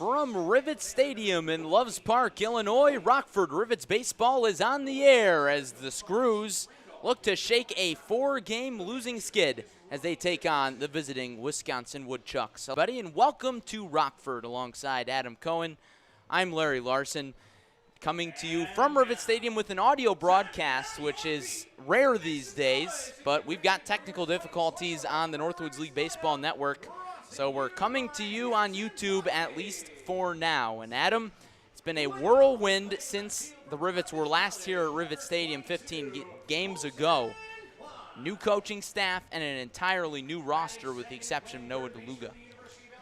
From Rivets Stadium in Loves Park, Illinois, Rockford Rivets baseball is on the air as the Screws look to shake a 4-game losing skid as they take on the visiting Wisconsin Woodchucks. Everybody, and welcome to Rockford alongside Adam Cohen. I'm Larry Larson, coming to you from Rivets Stadium with an audio broadcast, which is rare these days, but we've got technical difficulties on the Northwoods League Baseball Network. So we're coming to you on YouTube, at least for now. And Adam, it's been a whirlwind since the Rivets were last here at Rivets Stadium 15 games ago. New coaching staff and an entirely new roster with the exception of Noah DeLuga.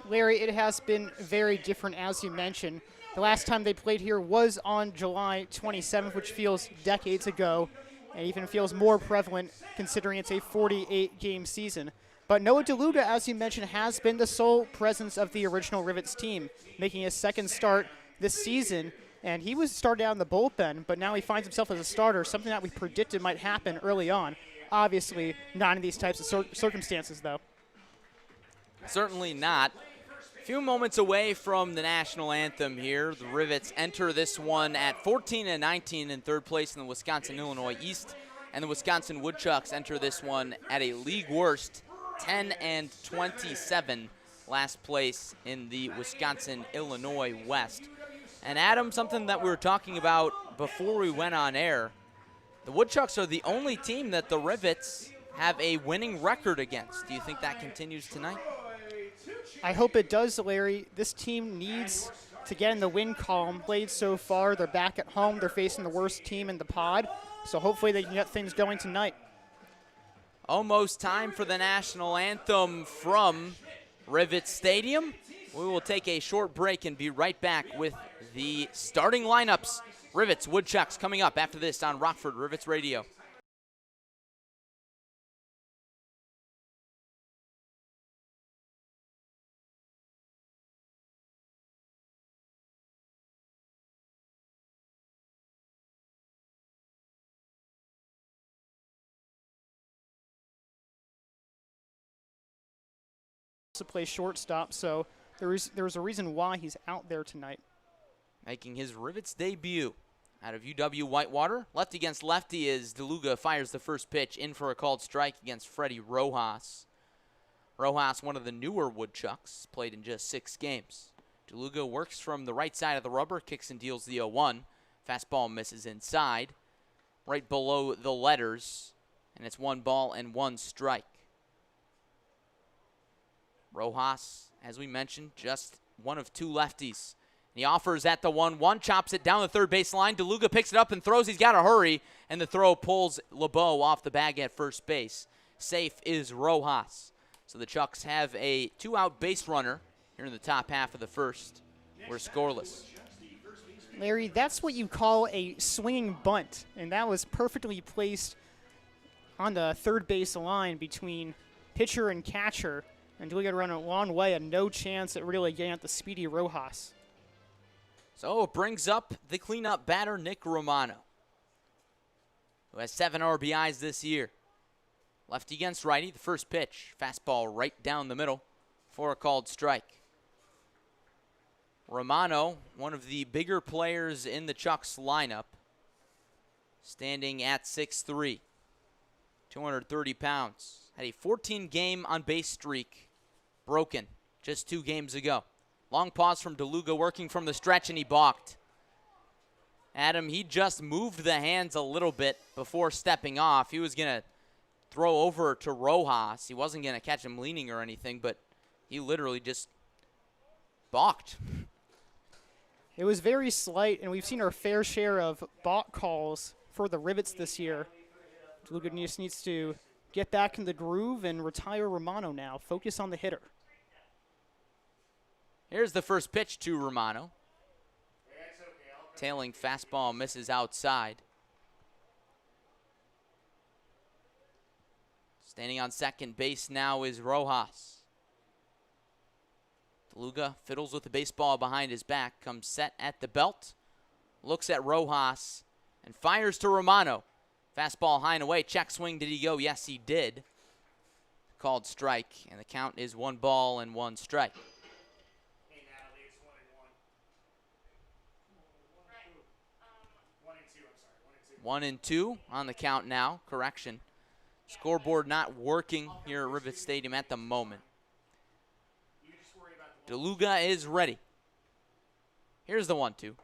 Larry, it has been very different, as you mentioned. The last time they played here was on July 27th, which feels decades ago, and even feels more prevalent considering it's a 48-game season. But Noah DeLuga, as you mentioned, has been the sole presence of the original Rivets team, making his second start this season. And he was started out in the bullpen, but now he finds himself as a starter, something that we predicted might happen early on. Obviously, not in these types of circumstances, though. Certainly not. A few moments away from the national anthem here. The Rivets enter this one at 14-19 in third place in the Wisconsin-Illinois East, and the Wisconsin Woodchucks enter this one at a league worst 10-27, last place in the Wisconsin-Illinois West. And Adam, something that we were talking about before we went on air, the Woodchucks are the only team that the Rivets have a winning record against. Do you think that continues tonight? I hope it does, Larry. This team needs to get in the win column. Played so far, they're back at home. They're facing the worst team in the pod, so hopefully they can get things going tonight. Almost time for the national anthem from Rivets Stadium. We will take a short break and be right back with the starting lineups. Rivets, Woodchucks coming up after this on Rockford Rivets Radio. To play shortstop, so there's a reason why he's out there tonight. Making his Rivets debut out of UW Whitewater. Lefty against lefty as DeLuga fires the first pitch in for a called strike against Freddie Rojas. Rojas, one of the newer Woodchucks, played in just 6 games. DeLuga works from the right side of the rubber, kicks and deals the 0-1. Fastball misses inside, right below the letters, and it's 1 ball and 1 strike. Rojas, as we mentioned, just one of 2 lefties. He offers at the 1-1, chops it down the third base line. DeLuga picks it up and throws. He's got to hurry, and the throw pulls LeBeau off the bag at first base. Safe is Rojas. So the Chucks have a 2-out base runner here in the top half of the first. We're scoreless. Larry, that's what you call a swinging bunt, and that was perfectly placed on the third base line between pitcher and catcher. And DeLuga run a long way, and no chance at really getting at the speedy Rojas. So it brings up the cleanup batter, Nick Romano, who has 7 RBIs this year. Lefty against righty, the first pitch. Fastball right down the middle for a called strike. Romano, one of the bigger players in the Chucks lineup, standing at 6'3", 230 pounds. Had a 14-game on-base streak broken just 2 games ago. Long pause from DeLuga working from the stretch, and he balked. Adam, he just moved the hands a little bit before stepping off. He was going to throw over to Rojas. He wasn't going to catch him leaning or anything, but he literally just balked. It was very slight, and we've seen our fair share of balk calls for the Rivets this year. DeLuga just needs to get back in the groove and retire Romano now. Focus on the hitter. Here's the first pitch to Romano. Tailing fastball misses outside. Standing on second base now is Rojas. DeLuga fiddles with the baseball behind his back, comes set at the belt, looks at Rojas, and fires to Romano. Fastball high and away. Check swing. Did he go? Yes, he did. Called strike, and the count is 1 ball and 1 strike. 1-2 on the count now. Correction. Scoreboard not working here at Rivets Stadium at the moment. DeLuga is ready. Here's the 1-2.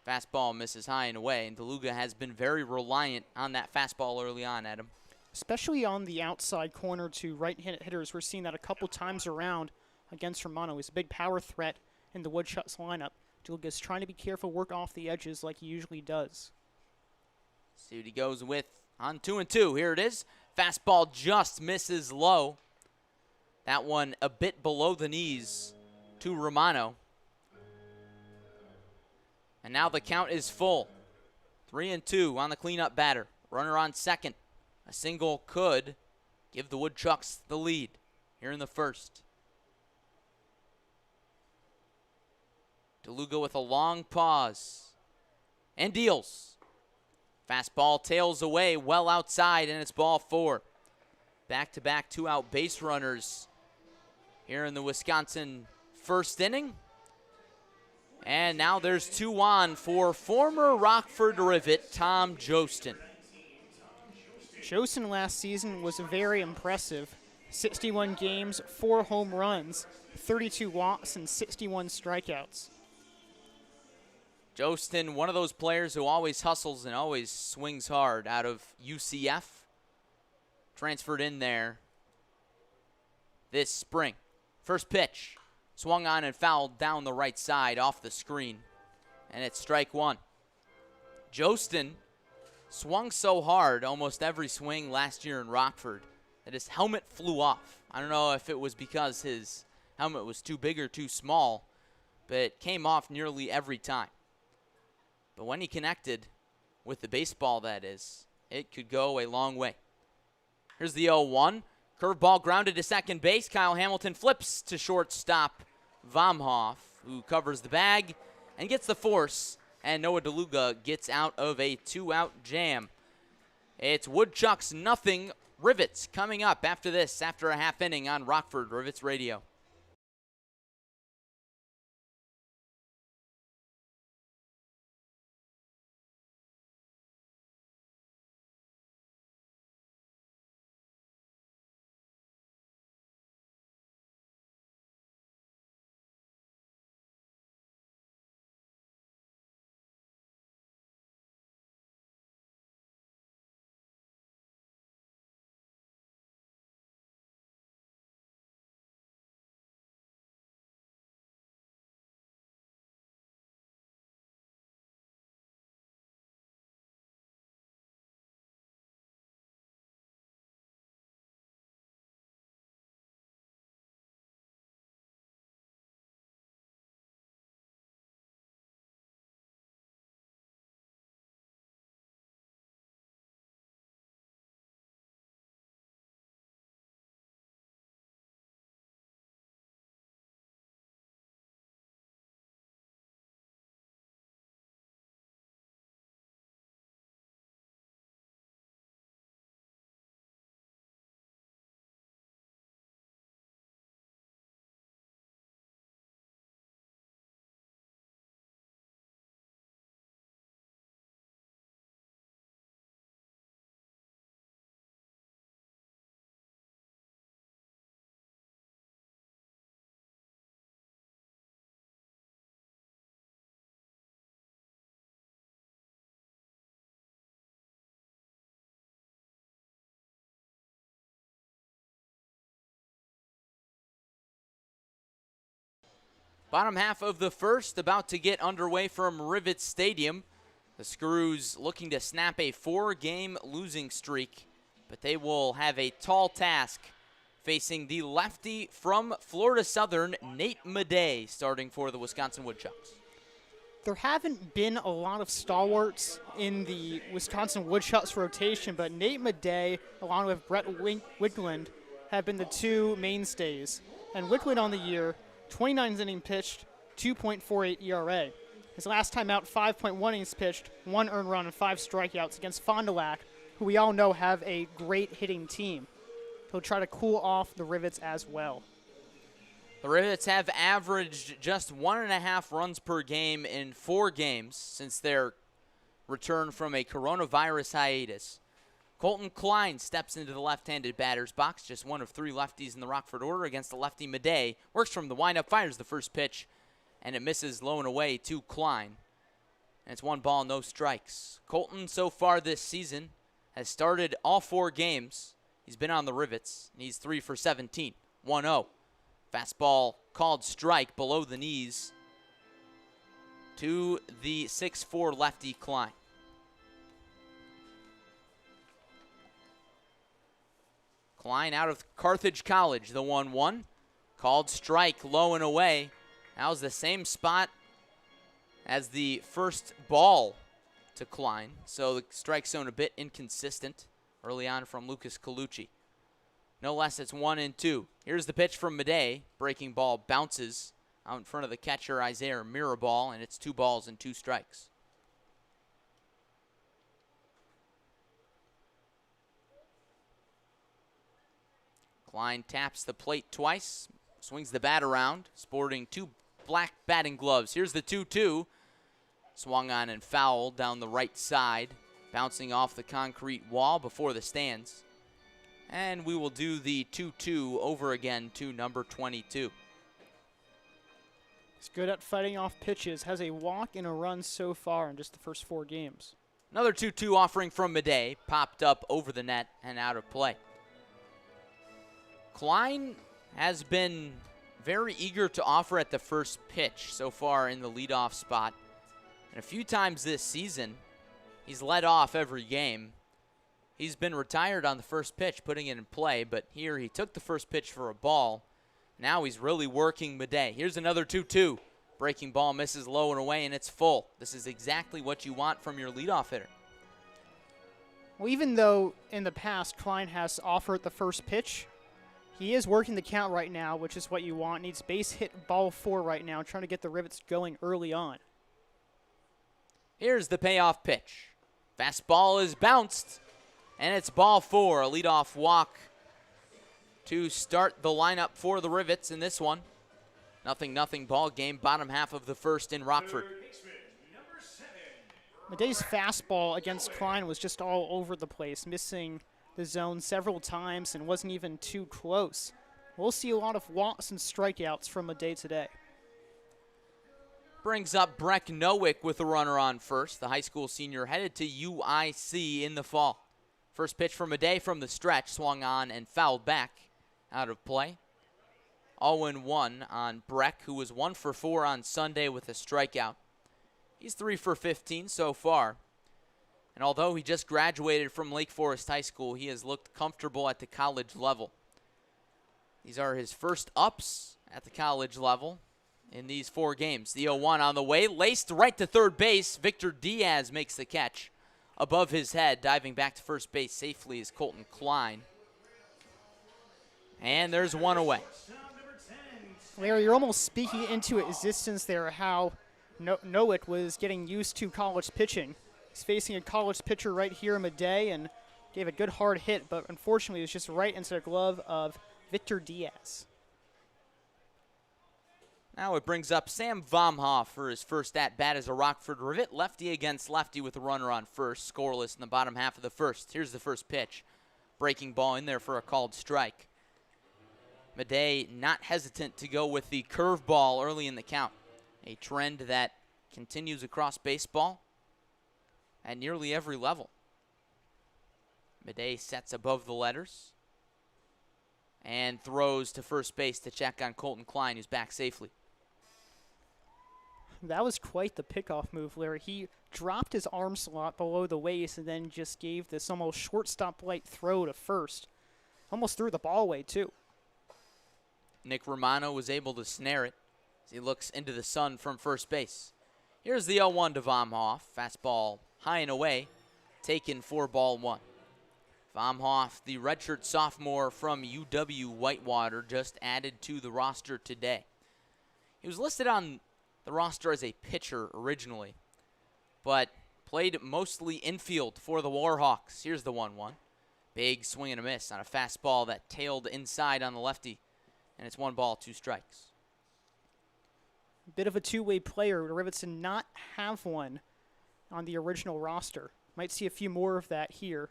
Fastball misses high and away, and DeLuga has been very reliant on that fastball early on, Adam. Especially on the outside corner to right-handed hitters. We're seeing that a couple times around against Romano. He's a big power threat in the Woodchucks lineup. DeLuga's trying to be careful, work off the edges like he usually does. See what he goes with on 2-2. Here it is. Fastball just misses low. That one a bit below the knees to Romano. And now the count is full. 3-2 on the cleanup batter. Runner on second. A single could give the Woodchucks the lead here in the first. DeLuga with a long pause and deals. Fastball tails away well outside, and it's ball 4. Back-to-back two-out base runners here in the Wisconsin first inning. And now there's 2 on for former Rockford Rivet Tom Jostin. Jostin last season was very impressive. 61 games, 4 home runs, 32 walks, and 61 strikeouts. Jostin, one of those players who always hustles and always swings hard out of UCF. Transferred in there this spring. First pitch. Swung on and fouled down the right side off the screen. And it's strike 1. Jostin swung so hard almost every swing last year in Rockford that his helmet flew off. I don't know if it was because his helmet was too big or too small, but it came off nearly every time. But when he connected with the baseball, that is, it could go a long way. Here's the 0-1. Curveball grounded to second base. Kyle Hamilton flips to shortstop Vomhoff, who covers the bag and gets the force. And Noah DeLuga gets out of a 2-out jam. It's Woodchucks nothing. Rivets coming up after this, after a half inning on Rockford Rivets Radio. Bottom half of the first about to get underway from Rivets Stadium. The Screws looking to snap a 4-game losing streak, but they will have a tall task facing the lefty from Florida Southern, Nate Madej, starting for the Wisconsin Woodchucks. There haven't been a lot of stalwarts in the Wisconsin Woodchucks rotation, but Nate Madej, along with Brett Wigland, have been the 2 mainstays. And Wigland on the year, 29 innings pitched, 2.48 ERA. His last time out, 5.1 innings pitched, 1 earned run, and 5 strikeouts against Fond du Lac, who we all know have a great hitting team. He'll try to cool off the Rivets as well. The Rivets have averaged just 1.5 runs per game in 4 games since their return from a coronavirus hiatus. Colton Klein steps into the left-handed batter's box, just one of 3 lefties in the Rockford order against the lefty Madej. Works from the windup, fires the first pitch, and it misses low and away to Klein. And it's 1 ball, no strikes. Colton so far this season has started all 4 games. He's been on the Rivets, and he's 3 for 17, 1-0. Fastball called strike below the knees to the 6'4 lefty Klein. Klein out of Carthage College, the 1-1. Called strike low and away. That was the same spot as the first ball to Klein. So the strike zone a bit inconsistent early on from Lucas Colucci. No less, it's 1-2. Here's the pitch from Madej. Breaking ball bounces out in front of the catcher, Isaiah Mirabal, and it's 2 balls and 2 strikes. Klein taps the plate twice, swings the bat around, sporting 2 black batting gloves. Here's the 2-2. Swung on and fouled down the right side, bouncing off the concrete wall before the stands. And we will do the 2-2 over again to number 22. He's good at fighting off pitches. Has a walk and a run so far in just the first 4 games. Another 2-2 offering from Madej, popped up over the net and out of play. Klein has been very eager to offer at the first pitch so far in the leadoff spot. And a few times this season, he's led off every game. He's been retired on the first pitch, putting it in play, but here he took the first pitch for a ball. Now he's really working Madej. Here's another 2-2. Breaking ball misses low and away, and it's full. This is exactly what you want from your leadoff hitter. Well, even though in the past Klein has offered the first pitch, he is working the count right now, which is what you want. Needs base hit ball 4 right now, trying to get the Rivets going early on. Here's the payoff pitch. Fastball is bounced, and it's ball 4, a leadoff walk to start the lineup for the Rivets in this one. 0-0 ball game, bottom half of the first in Rockford. Madej's fastball against Klein was just all over the place, missing the zone several times and wasn't even too close. We'll see a lot of walks and strikeouts from Madej today. Brings up Breck Nowick with a runner on first. The high school senior headed to UIC in the fall. First pitch from Madej from the stretch, swung on and fouled back, out of play. 0-1 on Breck, who was 1 for 4 on Sunday with a strikeout. He's 3 for 15 so far. And although he just graduated from Lake Forest High School, he has looked comfortable at the college level. These are his first ups at the college level in these 4 games. The 0-1 on the way, laced right to third base. Victor Diaz makes the catch above his head. Diving back to first base safely is Colton Klein. And there's 1 away. Larry, you're almost speaking into existence there, how Nowick was getting used to college pitching. He's facing a college pitcher right here, Madej, and gave a good hard hit, but unfortunately it was just right into the glove of Victor Diaz. Now it brings up Sam Vomhoff for his first at-bat as a Rockford Rivet. Lefty against lefty with a runner on first, scoreless in the bottom half of the first. Here's the first pitch. Breaking ball in there for a called strike. Madej not hesitant to go with the curveball early in the count. A trend that continues across baseball at nearly every level. Madej sets above the letters and throws to first base to check on Colton Klein, who's back safely. That was quite the pickoff move, Larry. He dropped his arm slot below the waist and then just gave this almost shortstop-like throw to first. Almost threw the ball away, too. Nick Romano was able to snare it as he looks into the sun from first base. Here's the 0-1 to Vomhoff. Fastball high and away, taken for ball 1. Vomhoff, the redshirt sophomore from UW Whitewater, just added to the roster today. He was listed on the roster as a pitcher originally, but played mostly infield for the Warhawks. Here's the 1-1. Big swing and a miss on a fastball that tailed inside on the lefty, and it's 1 ball, 2 strikes. Bit of a two-way player. The Rivets did not have one on the original roster. Might see a few more of that here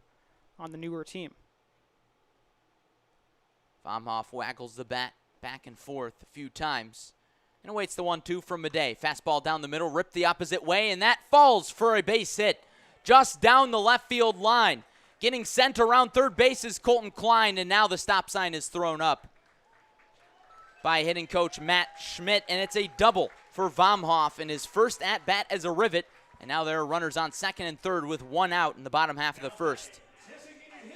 on the newer team. Vomhoff waggles the bat back and forth a few times and awaits the 1-2 from Madej. Fastball down the middle, ripped the opposite way, and that falls for a base hit just down the left field line. Getting sent around third base is Colton Klein, and now the stop sign is thrown up by hitting coach Matt Schmidt, and it's a double for Vomhoff in his first at-bat as a Rivet, and now there are runners on second and third with one out in the bottom half of the first.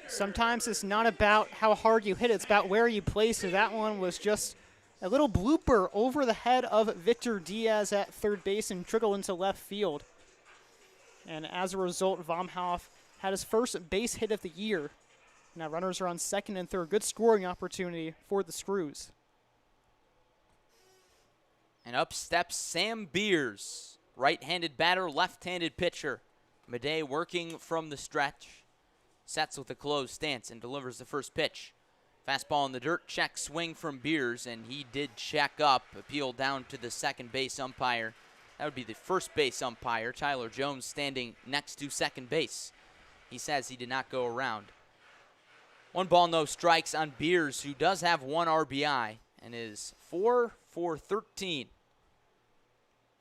Sometimes it's not about how hard you hit, it's about where you place it. That one was just a little blooper over the head of Victor Diaz at third base and trickled into left field. And as a result, Vomhoff had his first base hit of the year. Now runners are on second and third. Good scoring opportunity for the Screws. And up steps Sam Beers, right-handed batter, left-handed pitcher. Madej working from the stretch. Sets with a closed stance and delivers the first pitch. Fastball in the dirt, check swing from Beers, and he did check up, appeal down to the second base umpire. That would be the first base umpire, Tyler Jones, standing next to second base. He says he did not go around. 1 ball, no strikes on Beers, who does have 1 RBI and is 4 for 13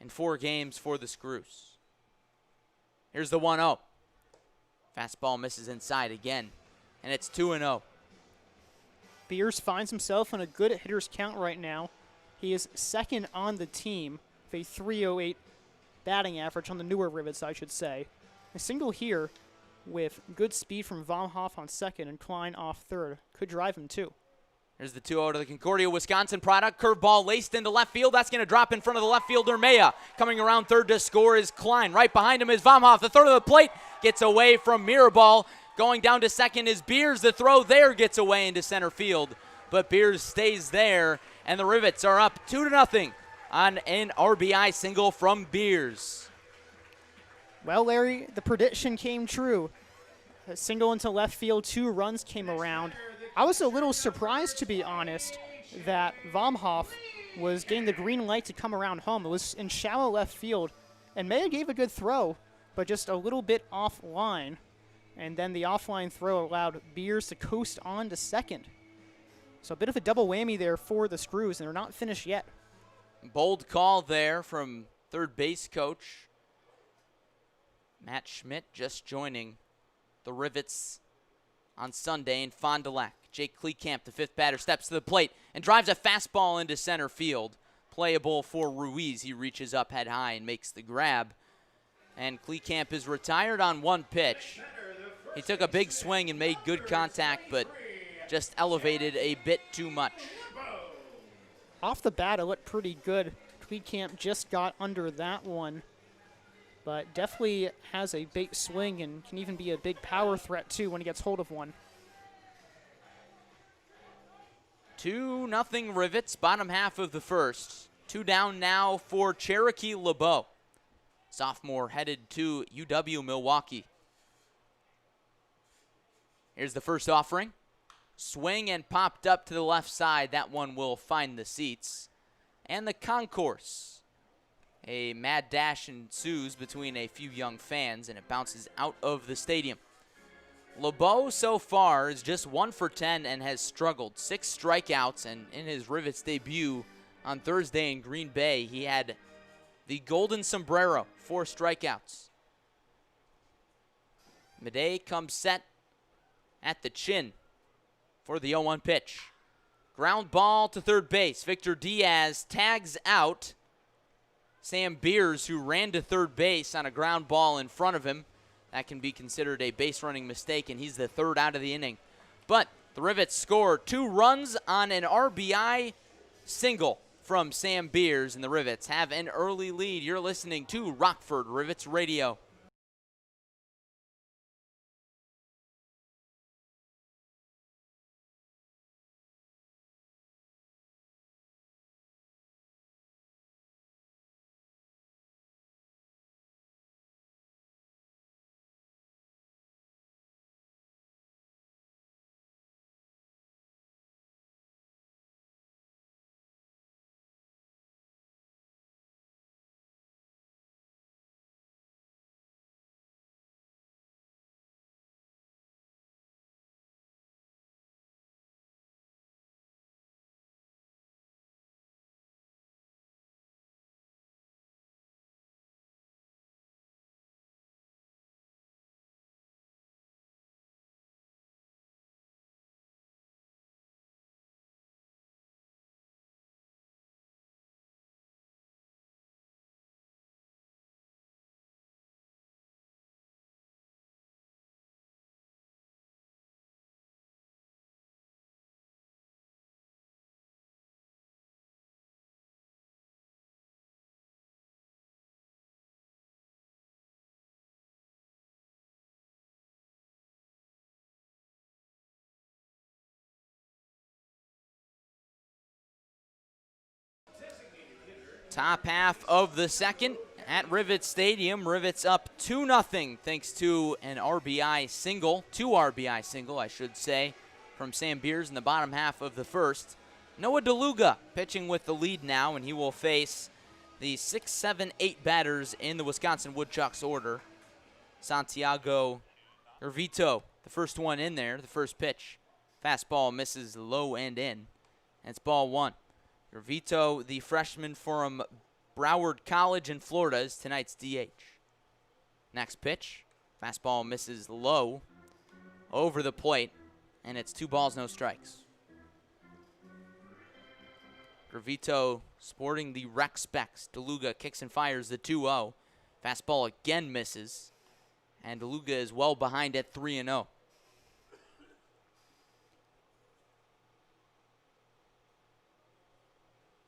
in 4 games for the Screws. Here's the 1-0. Fastball misses inside again, and it's 2-0. Beers finds himself in a good hitter's count right now. He is second on the team with a .308 batting average on the newer Rivets, I should say. A single here with good speed from Vomhoff on second and Klein off third. Could drive him too. Here's the 2-0 to the Concordia, Wisconsin product. Curveball laced into left field. That's going to drop in front of the left fielder, Maya. Coming around third to score is Klein. Right behind him is Vomhoff. The third of the plate gets away from Mirabal. Going down to second is Beers. The throw there gets away into center field. But Beers stays there, and the Rivets are up 2-0 on an RBI single from Beers. Well, Larry, the prediction came true. A single into left field, 2 runs came around. I was a little surprised, to be honest, that Vomhoff was getting the green light to come around home. It was in shallow left field, and Maya gave a good throw, but just a little bit offline. And then the offline throw allowed Beers to coast on to second. So a bit of a double whammy there for the Screws, and they're not finished yet. Bold call there from third base coach Matt Schmidt, just joining the Rivets on Sunday in Fond du Lac. Jake Kleekamp, the 5th batter, steps to the plate and drives a fastball into center field. Playable for Ruiz. He reaches up head high and makes the grab. And Kleekamp is retired on 1 pitch. He took a big swing and made good contact, but just elevated a bit too much. Off the bat, it looked pretty good. Kleekamp just got under that one, but definitely has a big swing and can even be a big power threat, too, when he gets hold of one. 2-0 Rivets, bottom half of the first. 2 down now for Cherokee LeBeau. Sophomore headed to UW Milwaukee. Here's the first offering. Swing and popped up to the left side. That one will find the seats. And the concourse. A mad dash ensues between a few young fans, and it bounces out of the stadium. LeBeau so far is just 1 for 10 and has struggled. 6 strikeouts, and in his Rivets debut on Thursday in Green Bay, he had the golden sombrero, 4 strikeouts. Madej comes set at the chin for the 0-1 pitch. Ground ball to third base. Victor Diaz tags out Sam Beers, who ran to third base on a ground ball in front of him. That can be considered a base running mistake, and he's the 3rd out of the inning. But the Rivets score 2 runs on an RBI single from Sam Beers, and the Rivets have an early lead. You're listening to Rockford Rivets Radio. Top half of the second at Rivets Stadium. Rivets up 2-0 thanks to an RBI single, 2 RBI single, I should say, from Sam Beers in the bottom half of the first. Noah DeLuga pitching with the lead now, and he will face the 6, 7, 8 batters in the Wisconsin Woodchucks order. Santiago Gervito, the first one in there, the first pitch. Fastball misses low and in, and it's ball one. Gervito, the freshman from Broward College in Florida, is tonight's DH. Next pitch, fastball misses low over the plate, and it's 2 balls, no strikes. Gervito sporting the rec specs. DeLuga kicks and fires the 2-0. Fastball again misses, and DeLuga is well behind at 3-0.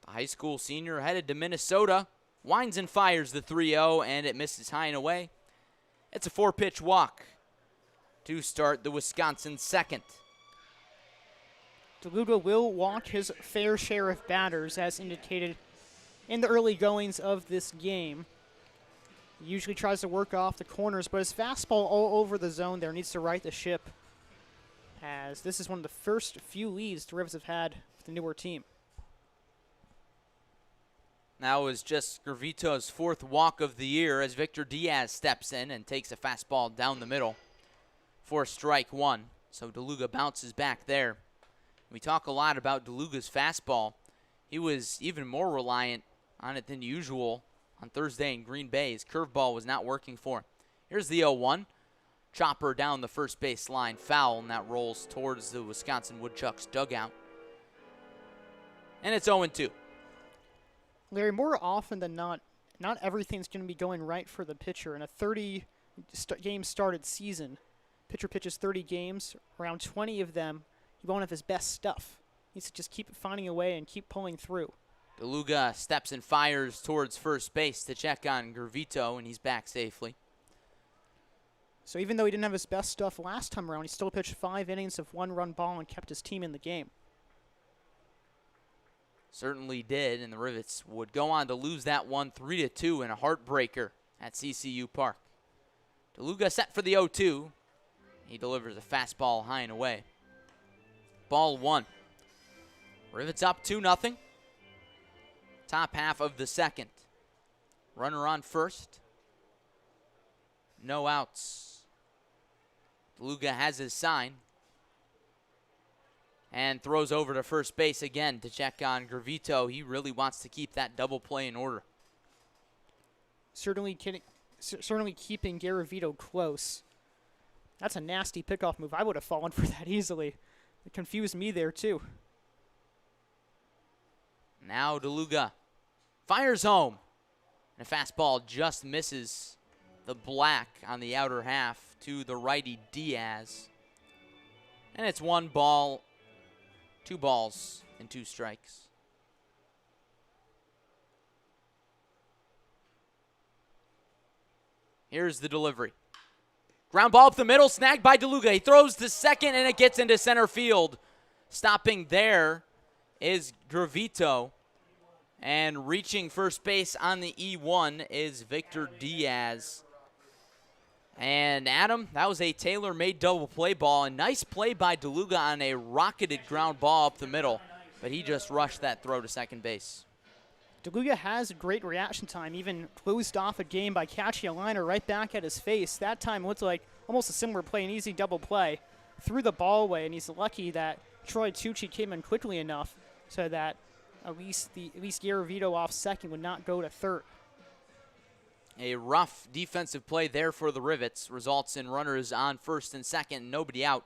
The high school senior headed to Minnesota, winds and fires the 3-0, and it misses high and away. It's a 4-pitch walk to start the Wisconsin second. DeLuga will walk his fair share of batters, as indicated in the early goings of this game. He usually tries to work off the corners, but his fastball all over the zone there needs to right the ship, as this is one of the first few leads the Rivets have had with the newer team. Now is just Gervito's 4th walk of the year as Victor Diaz steps in and takes a fastball down the middle for strike 1. So DeLuga bounces back there. We talk a lot about DeLuga's fastball. He was even more reliant on it than usual on Thursday in Green Bay. His curveball was not working for him. Here's the 0-1. Chopper down the first base line, foul, and that rolls towards the Wisconsin Woodchucks dugout. And it's 0-2. Larry, more often than not everything's going to be going right for the pitcher. In a 30-game started season, pitcher pitches 30 games, around 20 of them, he won't have his best stuff. He needs to just keep finding a way and keep pulling through. DeLuga steps and fires towards first base to check on Gervito, and he's back safely. So even though he didn't have his best stuff last time around, he still pitched 5 innings of 1-run ball and kept his team in the game. Certainly did, and the Rivets would go on to lose that one 3-2 in a heartbreaker at CCU Park. DeLuga set for the 0-2. He delivers a fastball high and away. Ball 1. Rivets up 2-0. Top half of the second. Runner on first. No outs. DeLuga has his sign and throws over to first base again to check on Gervito. He really wants to keep that double play in order. Certainly keeping Gervito close. That's a nasty pickoff move. I would have fallen for that easily. It confused me there, too. Now DeLuga fires home. And a fastball just misses the black on the outer half to the righty Diaz. And it's 1 ball, 2 balls, and 2 strikes. Here's the delivery. Ground ball up the middle, snagged by DeLuga. He throws to second, and it gets into center field. Stopping there is Gervito. And reaching first base on the E1 is Victor Diaz. And Adam, that was a tailor-made double play ball. A nice play by DeLuga on a rocketed ground ball up the middle. But he just rushed that throw to second base. DeLuga has a great reaction time, even closed off a game by catching a liner right back at his face. That time looked like almost a similar play, an easy double play. Threw the ball away, and he's lucky that Troy Tucci came in quickly enough so that at least Gervito off second would not go to third. A rough defensive play there for the Rivets results in runners on first and second, nobody out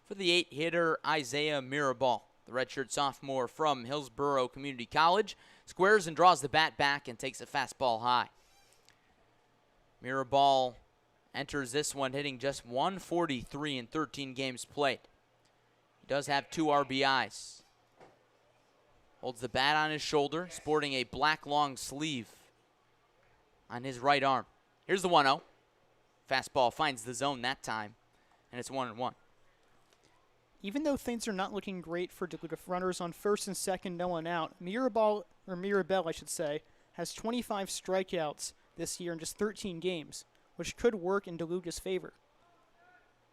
for the 8-hitter Isaiah Mirabal. The redshirt sophomore from Hillsborough Community College squares and draws the bat back and takes a fastball high. Mirabal enters this one hitting just 143 in 13 games played. He does have 2 RBIs. Holds the bat on his shoulder, sporting a black long sleeve on his right arm. Here's the 1-0. Fastball finds the zone that time, and it's 1-1. Even though things are not looking great for DeLuga, runners on first and second, no one out, Mirabal, I should say, has 25 strikeouts this year in just 13 games, which could work in DeLuga's favor.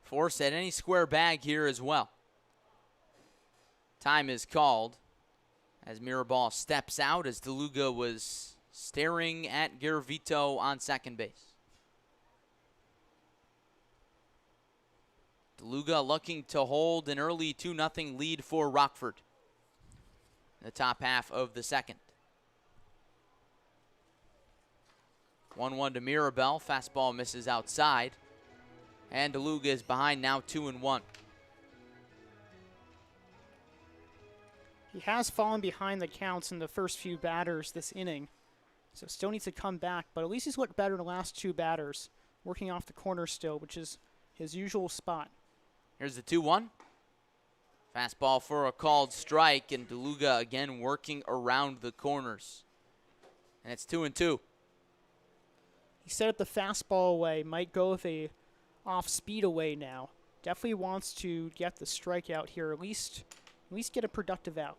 Force at any square bag here as well. Time is called as Mirabal steps out as DeLuga was staring at Garavito on second base. DeLuga looking to hold an early 2-0 lead for Rockford in the top half of the second. 1-1 to Mirabal. Fastball misses outside. And DeLuga is behind now 2-1. He has fallen behind the counts in the first few batters this inning, so still needs to come back, but at least he's looked better in the last two batters, working off the corner still, which is his usual spot. Here's the 2-1. Fastball for a called strike, and DeLuga again working around the corners. And it's 2-2. He set up the fastball away, might go with a off-speed away now. Definitely wants to get the strikeout here, at least get a productive out.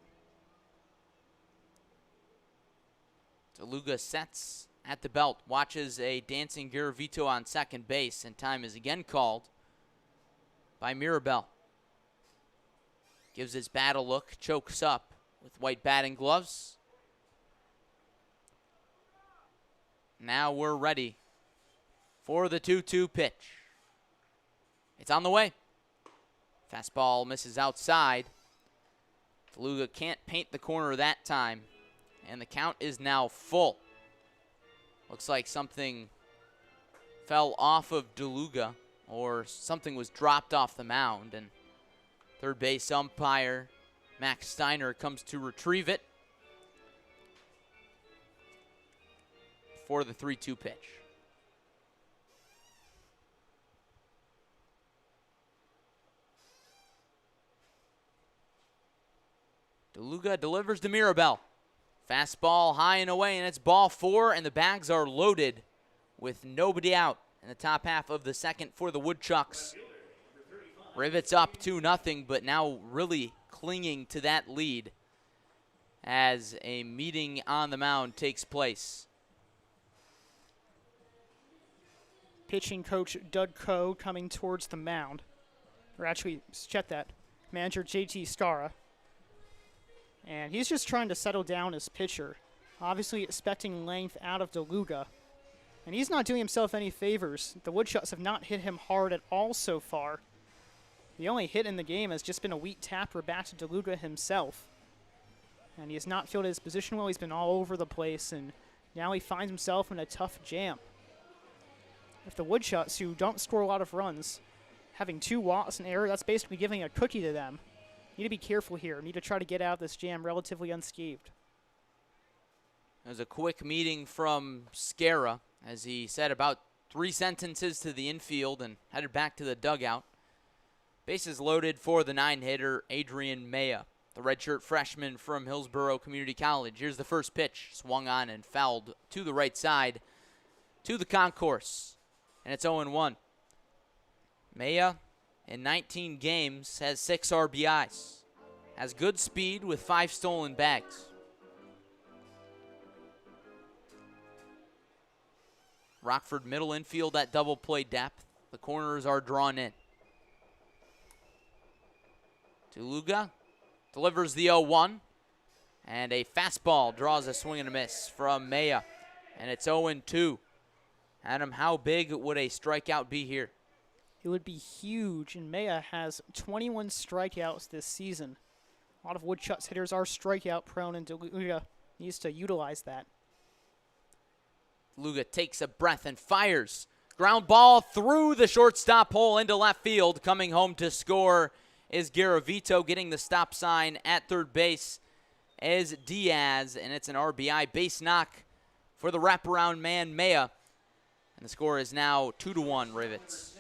DeLuga sets at the belt, watches a dancing Garavito on second base, and time is again called by Mirabal. Gives his bat a look, chokes up with white batting gloves. Now we're ready for the 2-2 pitch. It's on the way. Fastball misses outside. DeLuga can't paint the corner that time, and the count is now full. Looks like something fell off of DeLuga, or something was dropped off the mound, and third base umpire Max Steiner comes to retrieve it for the 3-2 pitch. DeLuga delivers to Mirabal. Fastball high and away, and it's ball 4, and the bags are loaded with nobody out in the top half of the second for the Woodchucks. Rivets up 2-0, but now really clinging to that lead as a meeting on the mound takes place. Pitching coach Doug Coe coming towards the mound. Or actually, check that. Manager JT Scara. And he's just trying to settle down his pitcher, obviously expecting length out of DeLuga. And he's not doing himself any favors. The Woodchucks have not hit him hard at all so far. The only hit in the game has just been a weak tapper back to DeLuga himself. And he has not fielded his position well. He's been all over the place, and now he finds himself in a tough jam. If the Woodchucks, who don't score a lot of runs, having 2 walks and error, that's basically giving a cookie to them. Need to be careful here. Need to try to get out of this jam relatively unscathed. There's a quick meeting from Scara as he said about 3 sentences to the infield and headed back to the dugout. Bases loaded for the 9-hitter Adrian Maya, the redshirt freshman from Hillsborough Community College. Here's the first pitch, swung on and fouled to the right side to the concourse, and it's 0-1. Maya, in 19 games, has 6 RBIs, has good speed with 5 stolen bags. Rockford middle infield at double play depth. The corners are drawn in. DeLuga delivers the 0-1, and a fastball draws a swing and a miss from Maya, and it's 0-2. Adam, how big would a strikeout be here? It would be huge, and Maya has 21 strikeouts this season. A lot of Woodchucks hitters are strikeout prone, and DeLuga needs to utilize that. DeLuga takes a breath and fires. Ground ball through the shortstop hole into left field. Coming home to score is Garavito. Getting the stop sign at third base is Diaz, and it's an RBI base knock for the wraparound man, Maya. And the score is now 2-1 Rivets.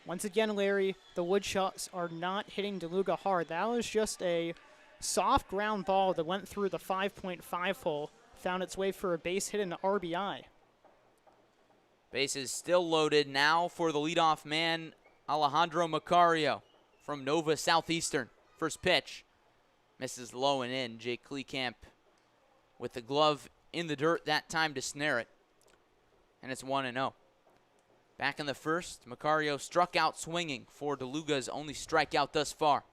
Once again, Larry, the Woodchucks are not hitting DeLuga hard. That was just a soft ground ball that went through the 5.5 hole, found its way for a base hit and an RBI. Bases still loaded now for the leadoff man, Alejandro Macario from Nova Southeastern. First pitch misses low and in. Jake Kleekamp with the glove in the dirt that time to snare it. And it's 1-0. Back in the first, Macario struck out swinging for DeLuga's only strikeout thus far.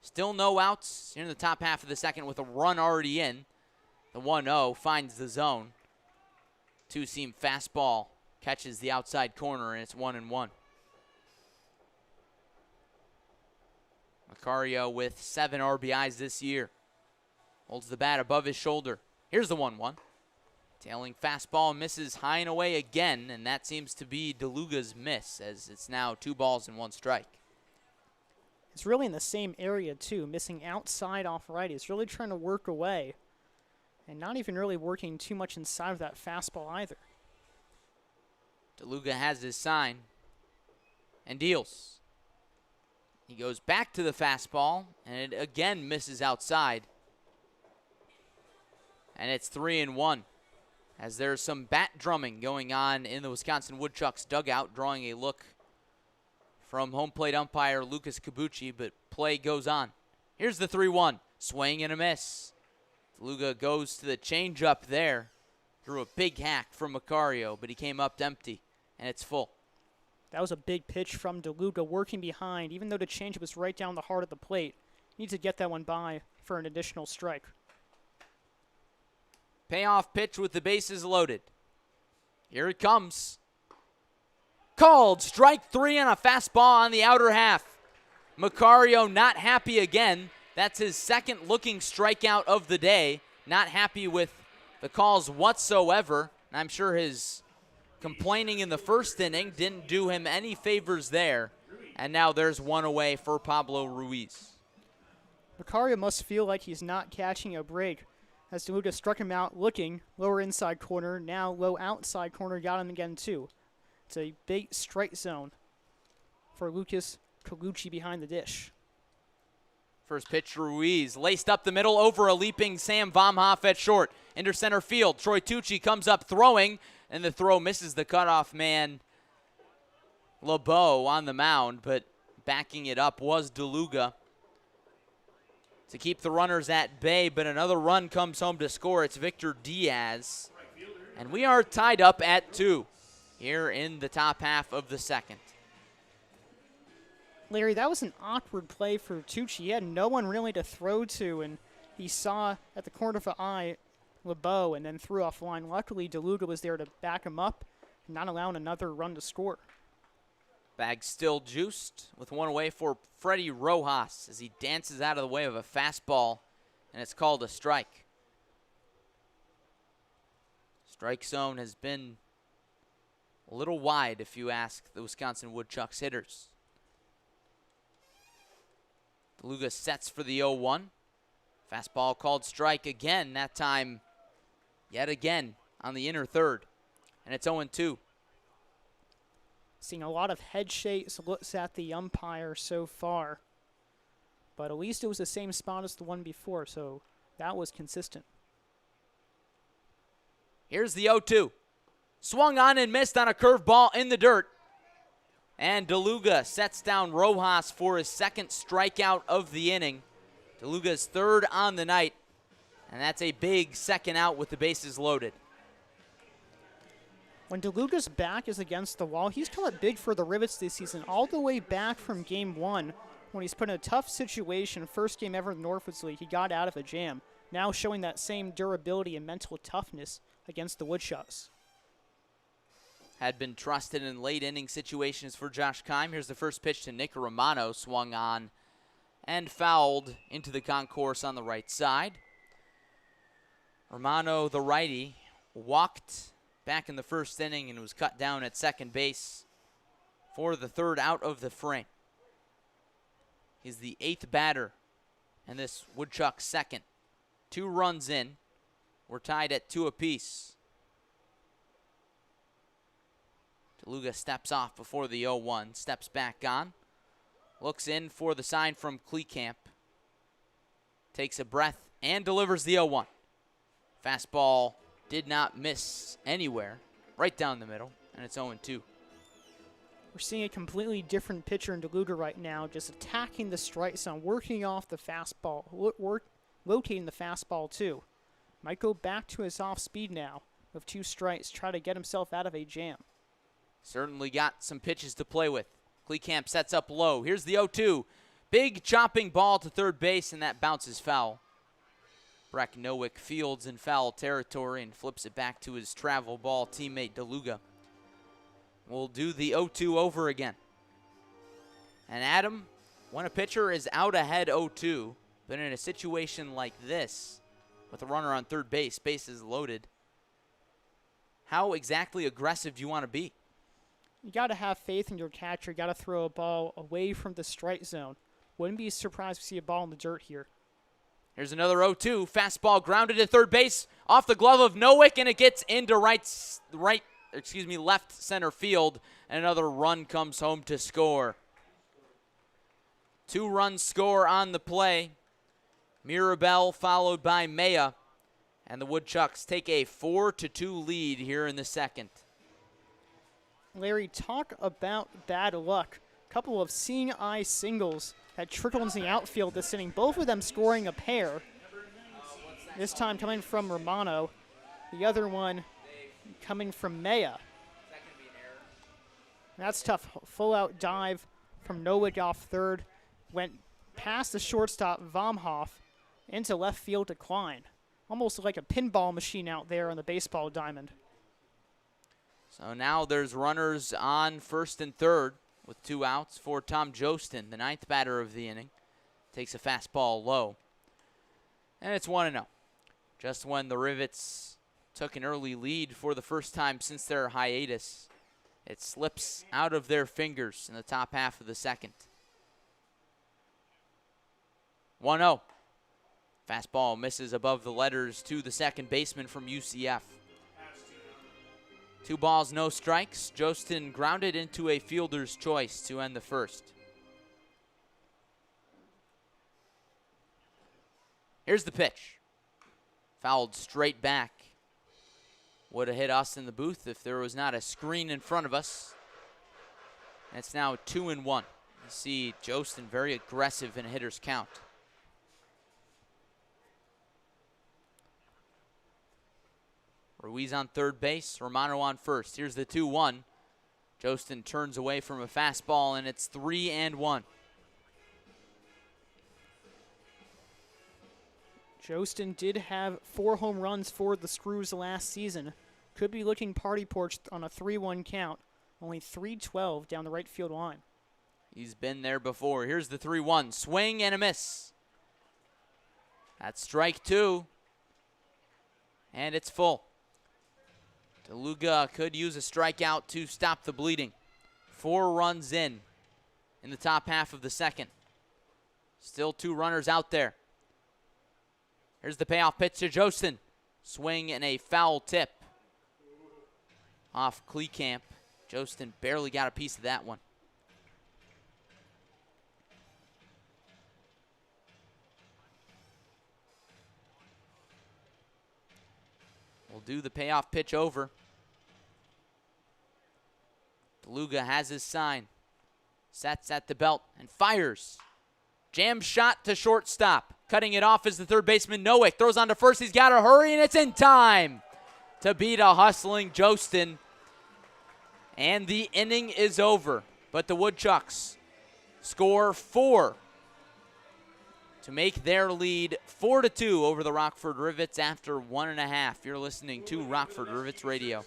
Still no outs here in the top half of the second with a run already in. The 1-0 finds the zone. Two-seam fastball catches the outside corner, and it's 1-1. Macario with 7 RBIs this year. Holds the bat above his shoulder. Here's the 1-1. Tailing fastball misses high and away again, and that seems to be DeLuga's miss, as it's now 2 balls and 1 strike. It's really in the same area, too, missing outside off right. He's really trying to work away, and not even really working too much inside of that fastball either. DeLuga has his sign and deals. He goes back to the fastball, and it again misses outside. And it's 3-1. As there's some bat drumming going on in the Wisconsin Woodchucks dugout, drawing a look from home plate umpire Lucas Cabucci, but play goes on. Here's the 3-1, swing and a miss. DeLuga goes to the changeup there, threw a big hack from Macario, but he came up empty, and it's full. That was a big pitch from DeLuga, working behind, even though the changeup was right down the heart of the plate. Needs to get that one by for an additional strike. Payoff pitch with the bases loaded. Here it comes. Called. Strike 3 on a fastball on the outer half. Macario not happy again. That's his second looking strikeout of the day. Not happy with the calls whatsoever. And I'm sure his complaining in the first inning didn't do him any favors there. And now there's one away for Pablo Ruiz. Macario must feel like he's not catching a break, as DeLuga struck him out looking, lower inside corner, now low outside corner, got him again too. It's a big strike zone for Lucas Cabucci behind the dish. First pitch to Ruiz, laced up the middle over a leaping Sam Vomhoff at short. Into center field, Troy Tucci comes up throwing, and the throw misses the cutoff man, LeBeau, on the mound, but backing it up was DeLuga to keep the runners at bay, but another run comes home to score. It's Victor Diaz. And we are tied up at 2 here in the top half of the second. Larry, that was an awkward play for Tucci. He had no one really to throw to, and he saw at the corner of the eye LeBeau and then threw offline. Luckily, DeLuga was there to back him up and not allowing another run to score. Bag still juiced with one away for Freddie Rojas as he dances out of the way of a fastball, and it's called a strike. Strike zone has been a little wide if you ask the Wisconsin Woodchucks hitters. DeLuga sets for the 0-1. Fastball called strike again, that time yet again on the inner third, and it's 0-2. Seeing a lot of head shakes, looks at the umpire so far. But at least it was the same spot as the one before, so that was consistent. Here's the 0-2. Swung on and missed on a curveball in the dirt. And DeLuga sets down Rojas for his second strikeout of the inning. DeLuga's third on the night, and that's a big second out with the bases loaded. When DeLuga's back is against the wall, he's come up big for the Rivets this season, all the way back from Game 1, when he's put in a tough situation. First game ever in the Northwoods League, he got out of a jam. Now showing that same durability and mental toughness against the Woodchucks. Had been trusted in late inning situations for Josh Keim. Here's the first pitch to Nick Romano, swung on and fouled into the concourse on the right side. Romano, the righty, walked back in the first inning and was cut down at second base for the third out of the frame. He's the 8th batter and this Woodchuck second. 2 runs in. We're tied at 2 apiece. DeLuga steps off before the 0-1, steps back on, looks in for the sign from Kleekamp, takes a breath and delivers the 0-1. Fastball did not miss anywhere, right down the middle, and it's 0-2. We're seeing a completely different pitcher in DeLuga right now, just attacking the strike zone, working off the fastball, locating the fastball too. Might go back to his off speed now with 2 strikes, try to get himself out of a jam. Certainly got some pitches to play with. Kleekamp sets up low. Here's the 0-2. Big chopping ball to third base, and that bounces foul. Breck Nowick fields in foul territory and flips it back to his travel ball teammate DeLuga. We'll do the 0-2 over again. And Adam, when a pitcher is out ahead 0-2, but in a situation like this, with a runner on third base, bases loaded, how exactly aggressive do you want to be? You got to have faith in your catcher. You got to throw a ball away from the strike zone. Wouldn't be surprised to see a ball in the dirt here. Here's another 0-2. Fastball grounded to third base, off the glove of Nowick, and it gets into left center field, and another run comes home to score. 2-run score on the play. Mirabel followed by Maya, and the Woodchucks take a 4-2 lead here in the second. Larry, talk about bad luck. A couple of seeing eye singles that trickled into the outfield this inning, both of them scoring a pair. This time coming from Romano, the other one coming from Maya. That's tough. Full out dive from Nowick off third. Went past the shortstop, Vomhoff, into left field to Klein. Almost like a pinball machine out there on the baseball diamond. So now there's runners on first and third with 2 outs for Tom Jostin, the 9th batter of the inning. Takes a fastball low. And it's 1-0. Just when the Rivets took an early lead for the first time since their hiatus, it slips out of their fingers in the top half of the second. 1-0. Fastball misses above the letters to the second baseman from UCF. 2 balls, no strikes. Jostin grounded into a fielder's choice to end the first. Here's the pitch. Fouled straight back. Would have hit us in the booth if there was not a screen in front of us. It's now 2-1. You see Jostin very aggressive in a hitter's count. Ruiz on third base, Romano on first. Here's the 2-1. Jostin turns away from a fastball, and it's 3-1. Jostin did have 4 home runs for the Screws last season. Could be looking party porch on a 3-1 count. Only 3-12 down the right field line. He's been there before. Here's the 3-1. Swing and a miss. That's strike 2. And it's full. DeLuga could use a strikeout to stop the bleeding. 4 runs in the top half of the second. Still 2 runners out there. Here's the payoff pitch to Jostin. Swing and a foul tip off Kleekamp. Jostin barely got a piece of that one. We'll do the payoff pitch over. DeLuga has his sign. Sets at the belt and fires. Jam shot to shortstop. Cutting it off is the third baseman Nowick. Throws on to first. He's got to hurry, and it's in time to beat a hustling Jostin. And the inning is over. But the Woodchucks score 4 to make their lead 4-2 over the Rockford Rivets after 1.5. You're listening to Rockford Rivets Radio.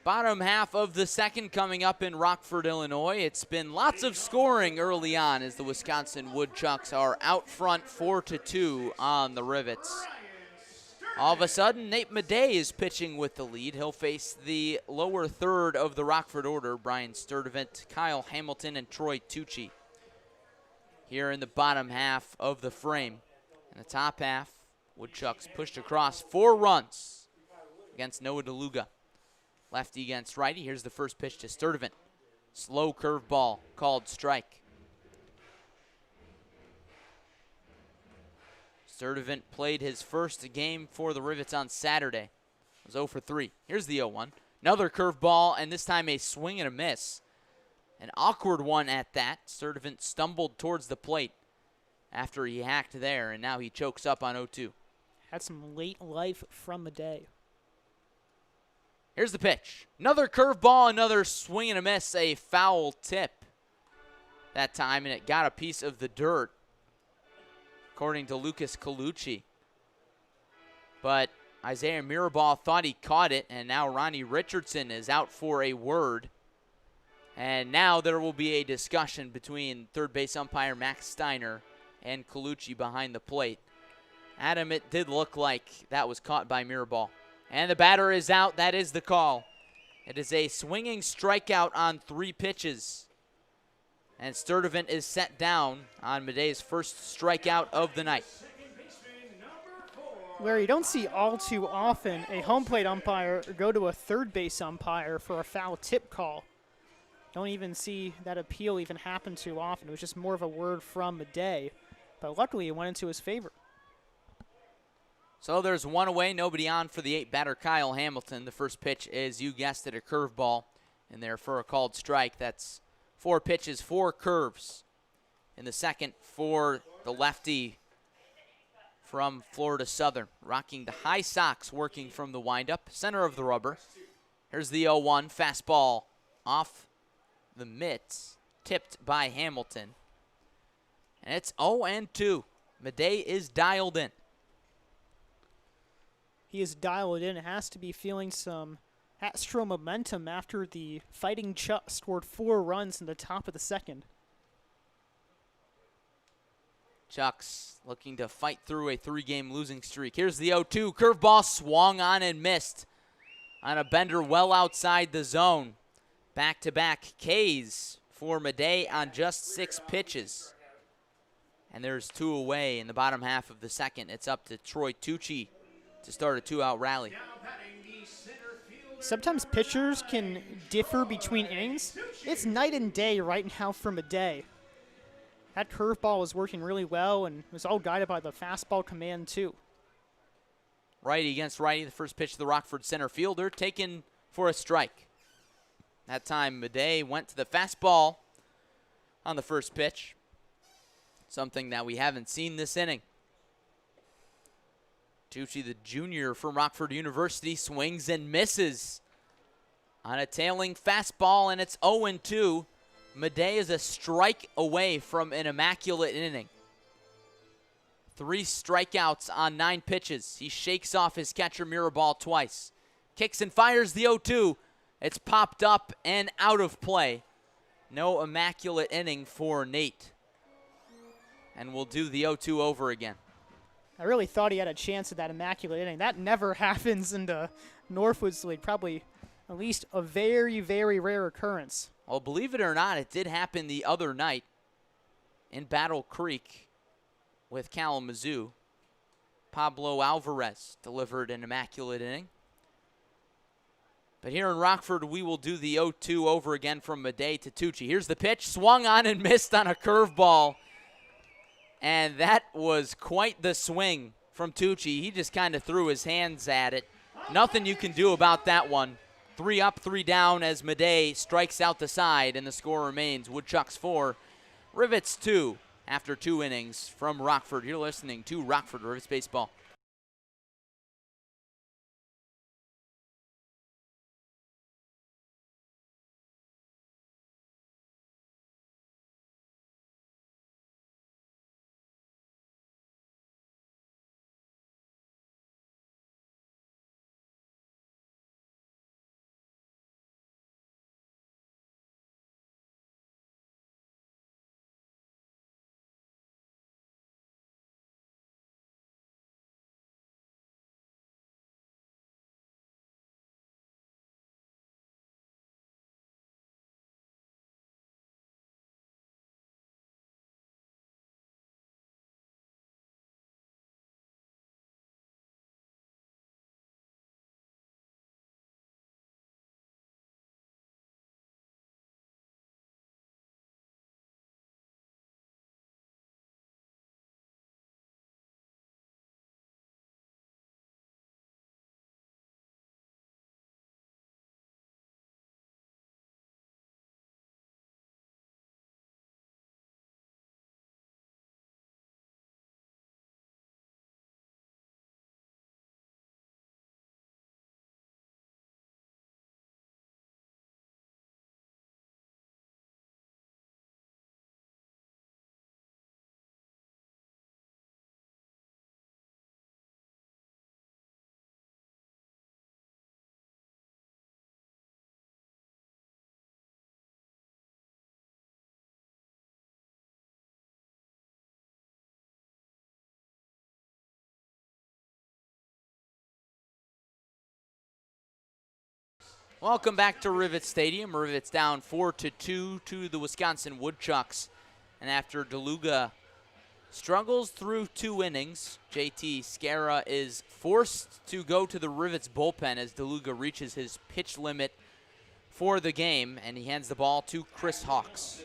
Bottom half of the second coming up in Rockford, Illinois. It's been lots of scoring early on as the Wisconsin Woodchucks are out front 4-2 on the Rivets. All of a sudden, Nate Madej is pitching with the lead. He'll face the lower third of the Rockford order, Brian Sturdivant, Kyle Hamilton, and Troy Tucci. Here in the bottom half of the frame. In the top half, Woodchucks pushed across 4 runs against Noah DeLuga. Lefty against righty. Here's the first pitch to Sturdivant. Slow curveball called strike. Sturdivant played his first game for the Rivets on Saturday. It was 0 for 3. Here's the 0-1. Another curveball, and this time a swing and a miss. An awkward one at that. Sturdivant stumbled towards the plate after he hacked there, and now he chokes up on 0-2. Had some late life from Madej. Here's the pitch. Another curveball, another swing and a miss, a foul tip that time, and it got a piece of the dirt, according to Lucas Colucci. But Isaiah Mirabal thought he caught it, and now Ronnie Richardson is out for a word. And now there will be a discussion between third base umpire Max Steiner and Colucci behind the plate. Adam, it did look like that was caught by Mirabal. And the batter is out. That is the call. It is a swinging strikeout on 3 pitches. And Sturdivant is set down on Madej's first strikeout of the night. Larry, you don't see all too often a home plate umpire go to a third base umpire for a foul tip call. Don't even see that appeal even happen too often. It was just more of a word from Madej. But luckily, it went into his favor. So there's 1 away, nobody on for the 8-batter Kyle Hamilton. The first pitch is, you guessed it, a curveball in there for a called strike. That's 4 pitches, 4 curves. In the second for the lefty from Florida Southern. Rocking the high socks, working from the windup, center of the rubber. Here's the 0-1, fastball off the mitts, tipped by Hamilton. And it's 0-2. Madej is dialed in. He is dialed in. It has to be feeling some Astro momentum after the Fighting Chucks scored 4 runs in the top of the second. Chucks looking to fight through a 3-game losing streak. Here's the 0-2. Curveball swung on and missed on a bender well outside the zone. Back-to-back Ks for Madej on just 6 pitches. And there's 2 away in the bottom half of the second. It's up to Troy Tucci to start a 2-out rally. Sometimes pitchers can differ between innings. It's night and day right now for Madej. That curveball was working really well and was all guided by the fastball command too. Righty against righty, the first pitch to the Rockford center fielder, taken for a strike. That time Madej went to the fastball on the first pitch, something that we haven't seen this inning. Tucci, the junior from Rockford University, swings and misses on a tailing fastball, and it's 0-2. Madej is a strike away from an immaculate inning. 3 strikeouts on 9 pitches. He shakes off his catcher Mirabal twice. Kicks and fires the 0-2. It's popped up and out of play. No immaculate inning for Nate. And we'll do the 0-2 over again. I really thought he had a chance at that immaculate inning. That never happens in the Northwoods League. Probably at least a very, very rare occurrence. Well, believe it or not, it did happen the other night in Battle Creek with Kalamazoo. Pablo Alvarez delivered an immaculate inning. But here in Rockford, we will do the 0-2 over again from Madej to Tucci. Here's the pitch, swung on and missed on a curveball. And that was quite the swing from Tucci. He just kind of threw his hands at it. Nothing you can do about that one. 3 up, 3 down as Madej strikes out the side, and the score remains Woodchucks 4, Rivets 2 after 2 innings from Rockford. You're listening to Rockford Rivets Baseball. Welcome back to Rivets Stadium. Rivets down 4-2 to the Wisconsin Woodchucks. And after DeLuga struggles through 2 innings, JT Scara is forced to go to the Rivets bullpen as DeLuga reaches his pitch limit for the game, and he hands the ball to Chris Hawks.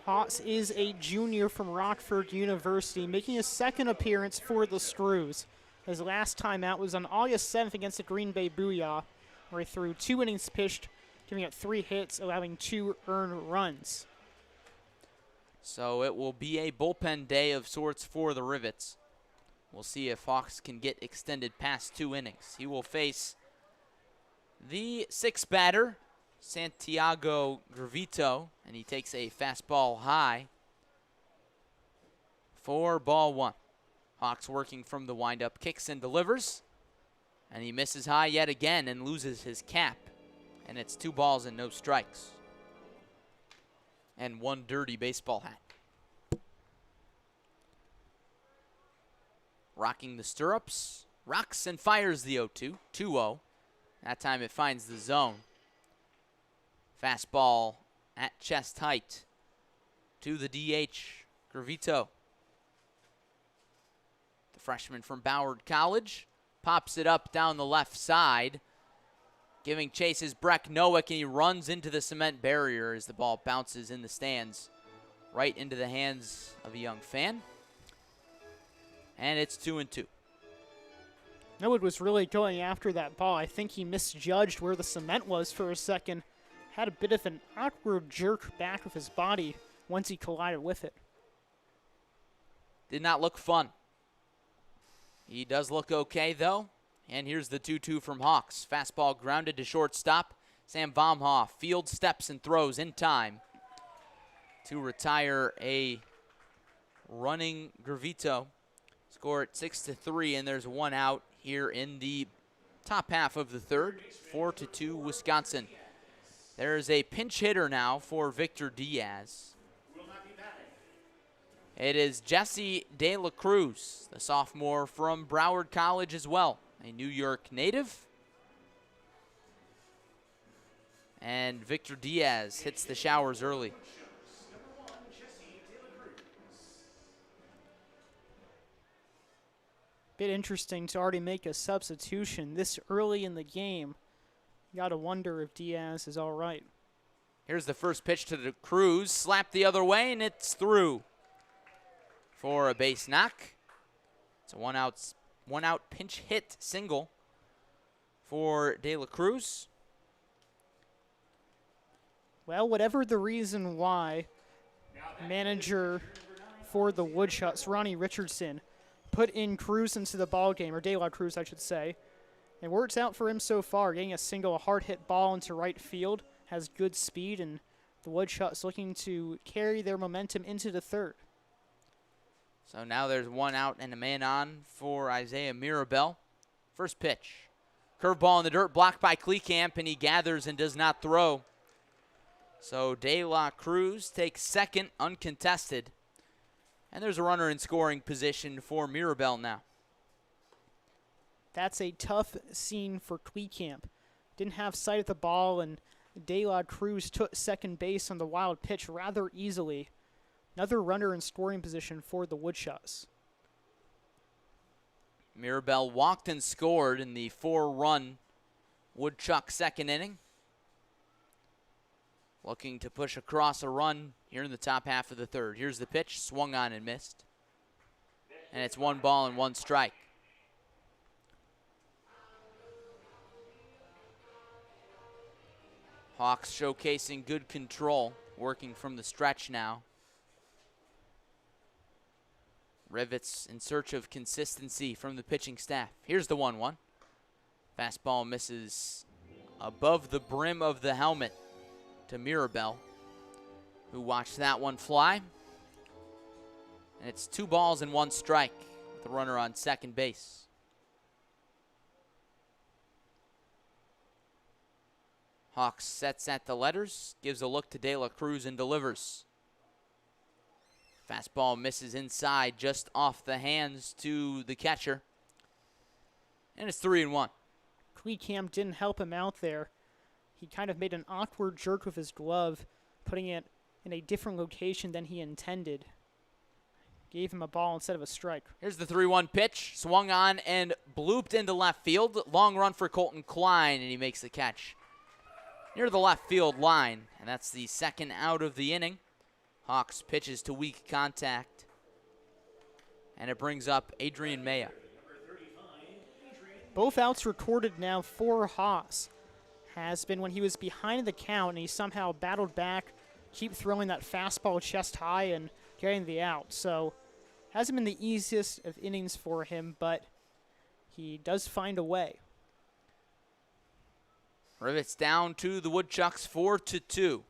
Hawks is a junior from Rockford University, making his second appearance for the Screws. His last time out was on August 7th against the Green Bay Booyah, where he threw 2 innings pitched, giving up 3 hits, allowing 2 earned runs. So it will be a bullpen day of sorts for the Rivets. We'll see if Hawks can get extended past 2 innings. He will face the 6th batter, Santiago Gravito, and he takes a fastball high for ball 1. Hawks working from the windup, kicks and delivers, and he misses high yet again and loses his cap, and it's 2 balls and no strikes, and 1 dirty baseball hat. Rocking the stirrups, rocks and fires the 0-2, 2-0. That time it finds the zone. Fastball at chest height to the DH, Gravito. The freshman from Broward College pops it up down the left side. Giving chase is Breck Nowick, and he runs into the cement barrier as the ball bounces in the stands right into the hands of a young fan. And it's 2-2. Nowick was really going after that ball. I think he misjudged where the cement was for a second. Had a bit of an awkward jerk back of his body once he collided with it. Did not look fun. He does look okay, though. And here's the 2-2 from Hawks. Fastball grounded to shortstop. Sam Baumhoff field steps and throws in time to retire a running Gravito. Score at 6-3, and there's 1 out here in the top half of the 3rd. 4-2 Wisconsin. There's a pinch hitter now for Victor Diaz. It is Jesse De La Cruz, the sophomore from Broward College as well, a New York native. And Victor Diaz hits the showers early. Bit interesting to already make a substitution this early in the game. You gotta wonder if Diaz is all right. Here's the first pitch to the Cruz, slapped the other way, and it's through for a base knock. It's a one out pinch hit single for De La Cruz. Well, whatever the reason why, manager for the Woodchucks, Ronnie Richardson, put in Cruz into the ball game, or De La Cruz, I should say. It works out for him so far, getting a single, a hard-hit ball into right field, has good speed, and the Woodchucks looking to carry their momentum into the 3rd. So now there's 1 out and a man on for Isaiah Mirabel. First pitch. Curveball in the dirt, blocked by Kleekamp, and he gathers and does not throw. So De La Cruz takes second, uncontested. And there's a runner in scoring position for Mirabel now. That's a tough scene for Kleekamp. Didn't have sight of the ball, and De La Cruz took second base on the wild pitch rather easily. Another runner in scoring position for the Woodchucks. Mirabel walked and scored in the 4-run Woodchuck second inning. Looking to push across a run here in the top half of the 3rd. Here's the pitch, swung on and missed. And it's 1 ball and 1 strike. Hawks showcasing good control, working from the stretch now. Rivets in search of consistency from the pitching staff. Here's the 1-1. Fastball misses above the brim of the helmet to Mirabel, who watched that one fly. And it's 2 balls and 1 strike with the runner on second base. Hawks sets at the letters, gives a look to De La Cruz and delivers. Fastball misses inside, just off the hands to the catcher. And it's 3-1. Kleekamp didn't help him out there. he kind of made an awkward jerk with his glove, putting it in a different location than he intended. Gave him a ball instead of a strike. Here's the 3-1 pitch. Swung on and blooped into left field. Long run for Colton Klein, and he makes the catch near the left field line. And that's the second out of the inning. Hawks pitches to weak contact. And it brings up Adrian Maya. Both outs recorded now for Haas. Has been when he was behind the count and he somehow battled back, keep throwing that fastball chest high and getting the out. So hasn't been the easiest of innings for him, but he does find a way. Rivets down to the Woodchucks 4-2.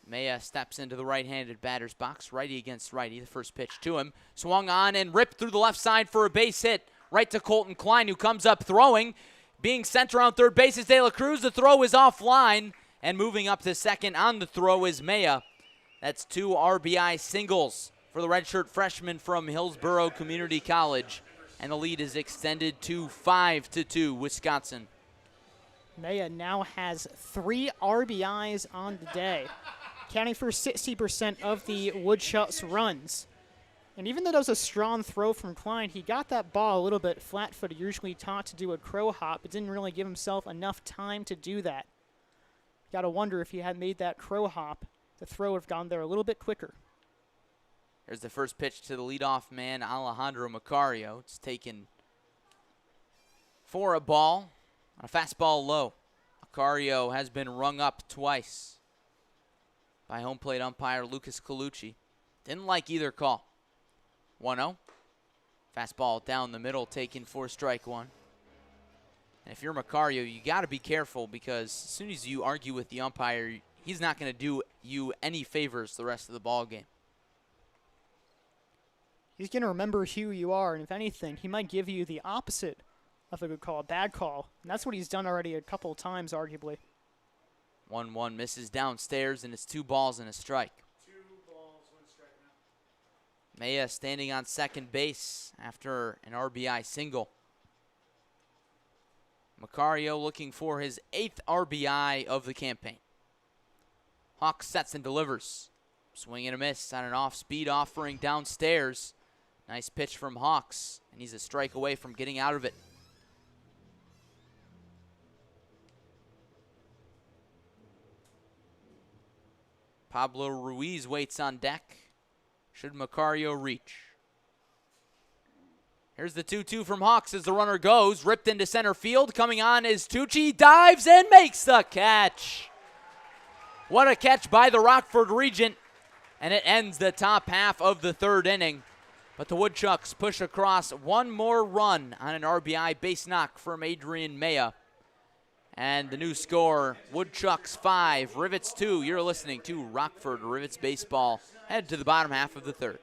Maya steps into the right-handed batter's box, righty against righty. The first pitch to him. Swung on and ripped through the left side for a base hit. Right to Colton Klein, who comes up throwing. Being sent around third base is De La Cruz. The throw is offline. And moving up to second on the throw is Maya. That's 2 RBI singles for the redshirt freshman from Hillsborough Community College. And the lead is extended to 5-2, Wisconsin. Maya now has 3 RBIs on the day, accounting for 60% of the Woodchucks runs. And even though that was a strong throw from Klein, he got that ball a little bit flat-footed, usually taught to do a crow hop, but didn't really give himself enough time to do that. Got to wonder if he had made that crow hop, the throw would have gone there a little bit quicker. There's the first pitch to the leadoff man, Alejandro Macario. It's taken for a ball, a fastball low. Macario has been rung up twice by home plate umpire Lucas Colucci. Didn't like either call. 1-0. Fastball down the middle, taken for strike one. And if you're Macario, you got to be careful because as soon as you argue with the umpire, he's not going to do you any favors the rest of the ball game. He's going to remember who you are, and if anything, he might give you the opposite of a good call, a bad call. And that's what he's done already a couple of times, arguably. 1-1 misses downstairs, and it's 2 balls and a strike. 2 balls, 1 strike now. Maya standing on second base after an RBI single. Macario looking for his 8th RBI of the campaign. Hawk sets and delivers. Swing and a miss on an off-speed offering downstairs. Nice pitch from Hawks, and he's a strike away from getting out of it. Pablo Ruiz waits on deck. Should Macario reach? Here's the 2-2 from Hawks as the runner goes. Ripped into center field. Coming on is Tucci. Dives and makes the catch. What a catch by the Rockford Regent. And it ends the top half of the 3rd inning. But the Woodchucks push across 1 more run on an RBI base knock from Adrian Maya. And the new score, Woodchucks 5, Rivets 2. You're listening to Rockford Rivets Baseball. Head to the bottom half of the 3rd.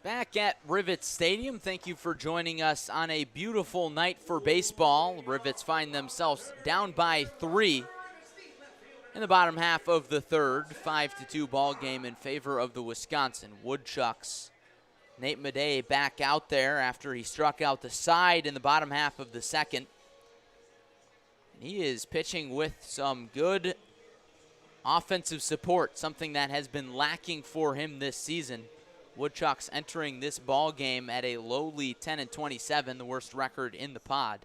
Back at Rivets Stadium, thank you for joining us on a beautiful night for baseball. Rivets find themselves down by 3 in the bottom half of the third. 5-2 ball game in favor of the Wisconsin Woodchucks. Nate Madej back out there after he struck out the side in the bottom half of the second. And he is pitching with some good offensive support, something that has been lacking for him this season. Woodchucks entering this ball game at a lowly 10-27, the worst record in the pod.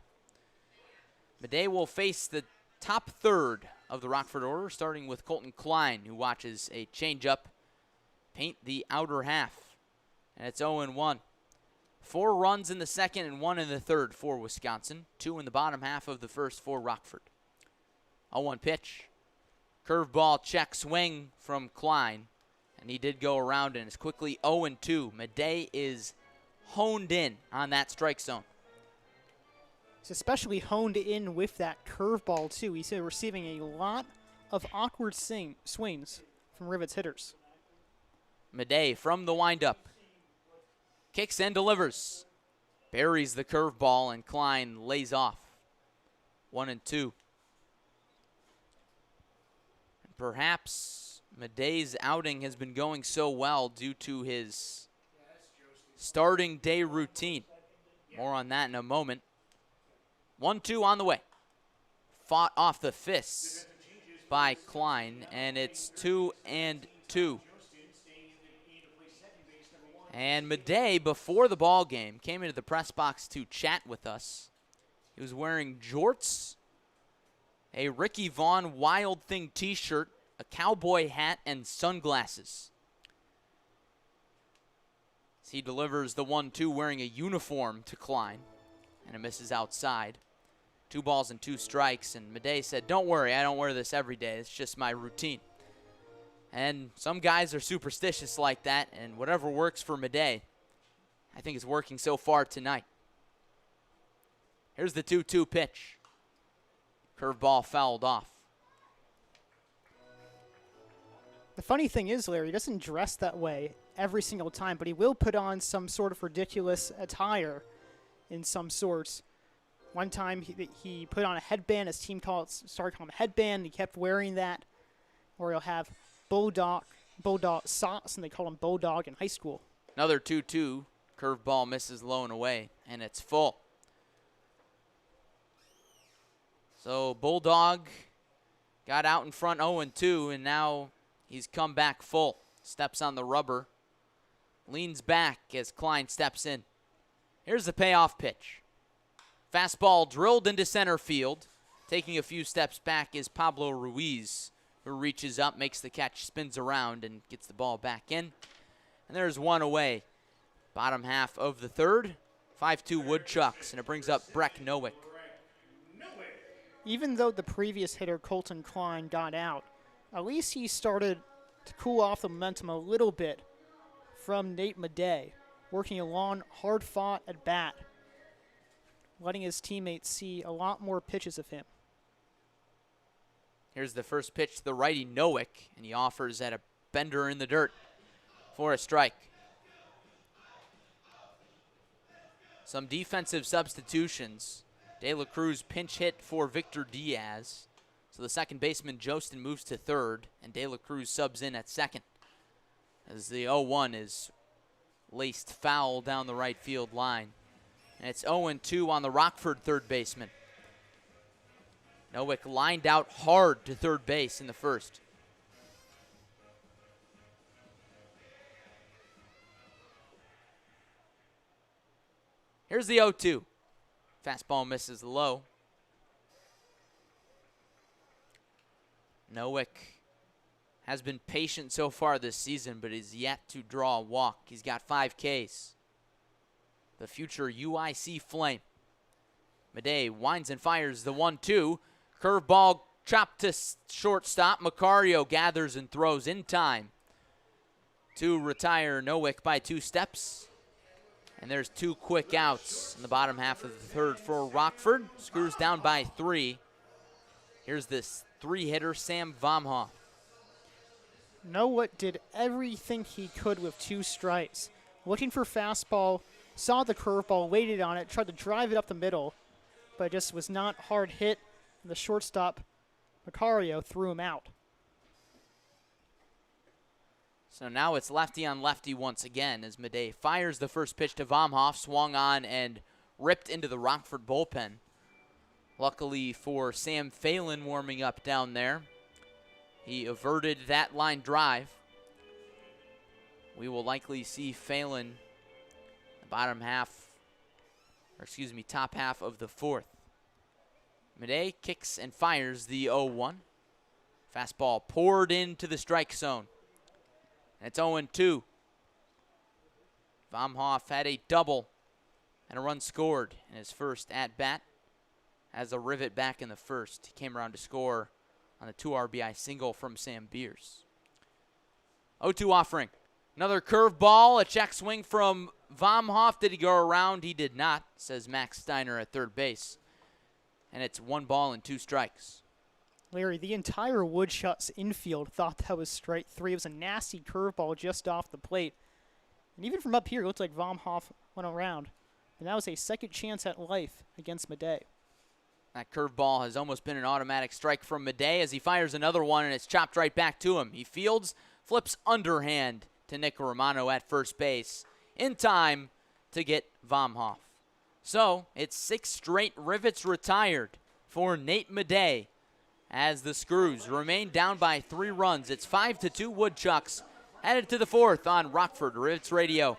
Madej will face the top third of the Rockford order, starting with Colton Klein, who watches a changeup paint the outer half. And it's 0-1. 4 runs in the second and 1 in the third for Wisconsin. 2 in the bottom half of the first for Rockford. 0-1 pitch. Curveball check swing from Klein. And he did go around and is quickly 0-2. Madej is honed in on that strike zone. He's especially honed in with that curveball, too. He's receiving a lot of awkward swings from Rivets hitters. Madej from the windup. Kicks and delivers. Buries the curveball, and Klein lays off. 1-2. Perhaps Madej's outing has been going so well due to his starting day routine. More on that in a moment. 1-2 on the way. Fought off the fists by Klein, and it's 2-2. And Madej, before the ball game, came into the press box to chat with us. He was wearing jorts, a Ricky Vaughn Wild Thing t-shirt, a cowboy hat, and sunglasses. As he delivers the 1-2 wearing a uniform to Klein, and it misses outside. 2 balls and 2 strikes, and Madej said, "Don't worry, I don't wear this every day. It's just my routine." And some guys are superstitious like that, and whatever works for Madej, I think is working so far tonight. Here's the 2-2 pitch. Curveball fouled off. The funny thing is, Larry, he doesn't dress that way every single time, but he will put on some sort of ridiculous attire in some sorts. One time he put on a headband. His team started calling him a headband. He kept wearing that. Or he'll have bulldog socks, and they call him Bulldog in high school. Another 2-2. Curveball misses low and away, and it's full. So Bulldog got out in front 0-2, and now he's come back full. Steps on the rubber. Leans back as Klein steps in. Here's the payoff pitch. Fastball drilled into center field. Taking a few steps back is Pablo Ruiz, who reaches up, makes the catch, spins around, and gets the ball back in. And there's one away. Bottom half of the third. 5-2 Woodchucks, and it brings up Breck Nowick. Even though the previous hitter, Colton Klein, got out, at least he started to cool off the momentum a little bit from Nate Madej, working a long, hard-fought at bat, letting his teammates see a lot more pitches of him. Here's the first pitch to the righty, Nowick, and he offers at a bender in the dirt for a strike. Some defensive substitutions. De La Cruz pinch hit for Victor Diaz. So the second baseman, Jostin, moves to third, and De La Cruz subs in at second, as the 0-1 is laced foul down the right field line. And it's 0-2 on the Rockford third baseman. Nowick lined out hard to third base in the first. Here's the 0-2. Fastball misses low. Nowick has been patient so far this season, but is yet to draw a walk. He's got 5 Ks. The future UIC Flame. Madej winds and fires the 1-2. Curveball chopped to shortstop. Macario gathers and throws in time to retire Nowick by 2 steps. And there's 2 quick outs in the bottom half of the third for Rockford. Screws down by 3. Here's this 3-hitter, Sam Vomhoff. Nowick did everything he could with 2 strikes. looking for fastball, saw the curveball, waited on it, tried to drive it up the middle, but it just was not hard hit. The shortstop, Macario, threw him out. So now it's lefty on lefty once again as Madej fires the first pitch to Vomhoff, swung on and ripped into the Rockford bullpen. Luckily for Sam Phelan warming up down there, he averted that line drive. We will likely see Phelan the top half of the fourth. Madej kicks and fires the 0-1. Fastball poured into the strike zone. And it's 0-2. Vomhoff had a double and a run scored in his first at-bat. As a Rivet back in the first, he came around to score on the 2 RBI single from Sam Beers. 0-2 offering. Another curveball, a check swing from Vomhoff. Did he go around? He did not, says Max Steiner at third base. And it's 1 ball and 2 strikes. Larry, the entire Woodchucks infield thought that was strike 3. It was a nasty curveball just off the plate. And even from up here, it looked like Vomhoff went around. And that was a second chance at life against Madej. That curveball has almost been an automatic strike from Madej as he fires another one, and it's chopped right back to him. He fields, flips underhand to Nick Romano at first base in time to get Vomhoff. So it's 6 straight Rivets retired for Nate Madej as the Screws remain down by 3 runs. It's 5-2 Woodchucks headed to the fourth on Rockford Rivets Radio.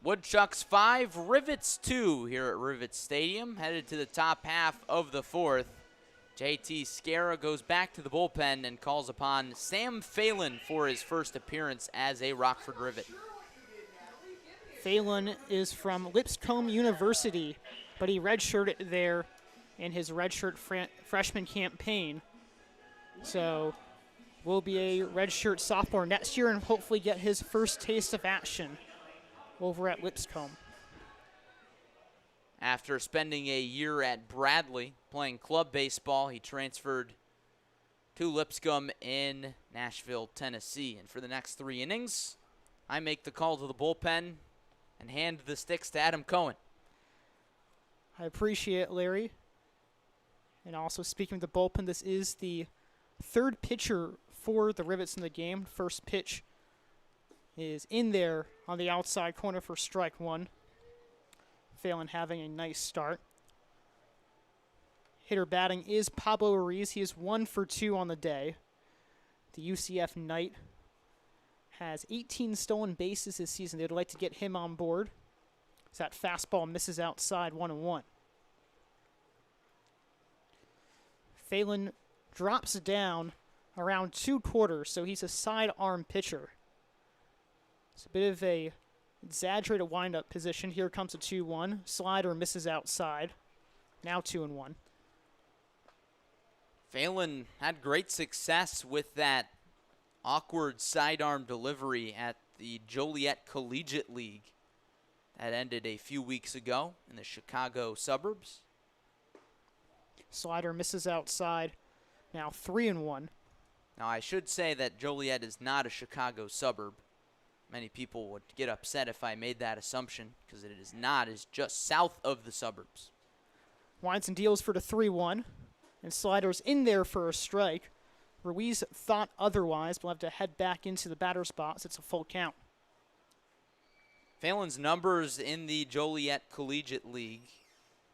Woodchucks 5, Rivets 2 here at Rivets Stadium, headed to the top half of the fourth. JT Scara goes back to the bullpen and calls upon Sam Phelan for his first appearance as a Rockford Rivet. Phelan is from Lipscomb University, but he redshirted there in his redshirt freshman campaign. So will be a redshirt sophomore next year and hopefully get his first taste of action over at Lipscomb. After spending a year at Bradley playing club baseball, he transferred to Lipscomb in Nashville, Tennessee. And for the next 3 innings, I make the call to the bullpen and hand the sticks to Adam Cohen. I appreciate it, Larry. And also, speaking of the bullpen, this is the 3rd pitcher for the Rivets in the game. First pitch is in there on the outside corner for strike 1. Phelan having a nice start. Hitter batting is Pablo Ruiz. He is 1 for 2 on the day. The UCF Knight has 18 stolen bases this season. They'd like to get him on board. So that fastball misses outside 1-1. Phelan drops down around 2 quarters, so he's a sidearm pitcher. It's a bit of a exaggerated windup position. Here comes a 2-1. Slider misses outside. Now 2-1. Phelan had great success with that awkward sidearm delivery at the Joliet Collegiate League That ended a few weeks ago in the Chicago suburbs. Slider misses outside. Now 3-1. Now, I should say that Joliet is not a Chicago suburb. Many people would get upset if I made that assumption, because it is not. It's just south of the suburbs. Winds and deals for the 3-1. And Slider's in there for a strike. Ruiz thought otherwise, but will have to head back into the batter's box. It's a full count. Phelan's numbers in the Joliet Collegiate League: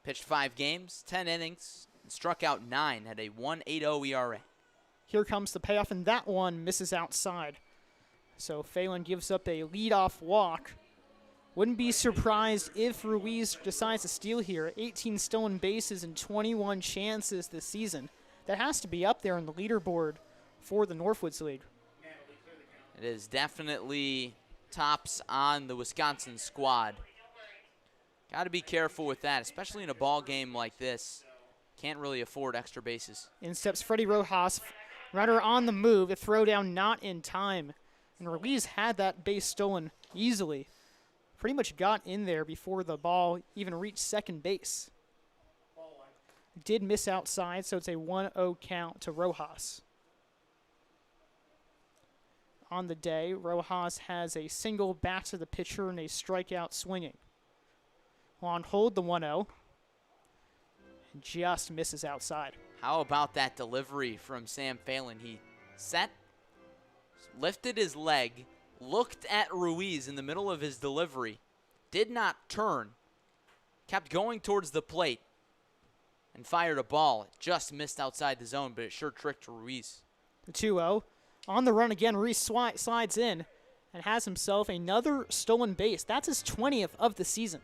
pitched 5 games, 10 innings, and struck out 9 at a 1.80 ERA. Here comes the payoff, and that one misses outside. So Phelan gives up a leadoff walk. Wouldn't be surprised if Ruiz decides to steal here. 18 stolen bases and 21 chances this season. That has to be up there on the leaderboard for the Northwoods League. It is definitely tops on the Wisconsin squad. Got to be careful with that, especially in a ball game like this. Can't really afford extra bases. In steps Freddie Rojas. Runner on the move. The throw down not in time. And Ruiz had that base stolen easily. Pretty much got in there before the ball even reached second base. Did miss outside, so it's a 1-0 count to Rojas. On the day, Rojas has a single back to the pitcher and a strikeout swinging. On hold, the 1-0. Just misses outside. How about that delivery from Sam Phelan? He set, lifted his leg, looked at Ruiz in the middle of his delivery, did not turn, kept going towards the plate, and fired a ball. It just missed outside the zone, but it sure tricked Ruiz. The 2-0. On the run again, Ruiz slides in and has himself another stolen base. That's his 20th of the season.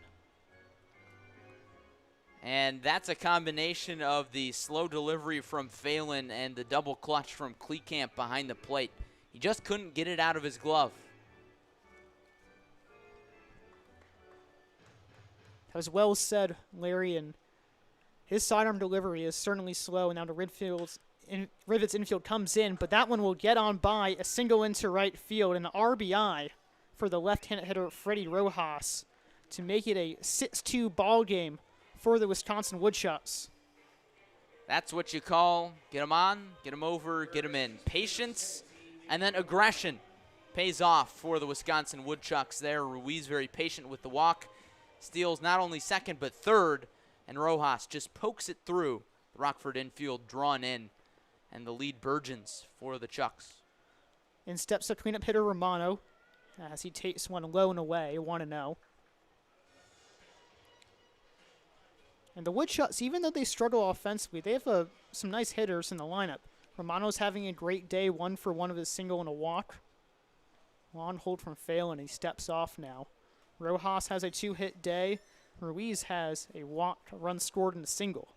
And that's a combination of the slow delivery from Phelan and the double clutch from Kleekamp behind the plate. He just couldn't get it out of his glove. That was well said, Larry, and his sidearm delivery is certainly slow. Now the Rivets infield comes in, but that one will get on by a single into right field, and an RBI for the left-handed hitter Freddie Rojas to make it a 6-2 ball game for the Wisconsin Woodchucks. That's what you call get him on, get him over, get him in. Patience and then aggression pays off for the Wisconsin Woodchucks there. Ruiz very patient with the walk, steals not only second but third, and Rojas just pokes it through the Rockford infield, drawn in, and the lead burgeons for the Chucks. In steps the cleanup hitter Romano as he takes one low and away, 1-0. And the Woodchucks, even though they struggle offensively, they have some nice hitters in the lineup. Romano's having a great day, 1 for 1 of his single and a walk. On hold from Phelan, he steps off now. Rojas has a 2-hit day. Ruiz has a walk, a run scored, and a single.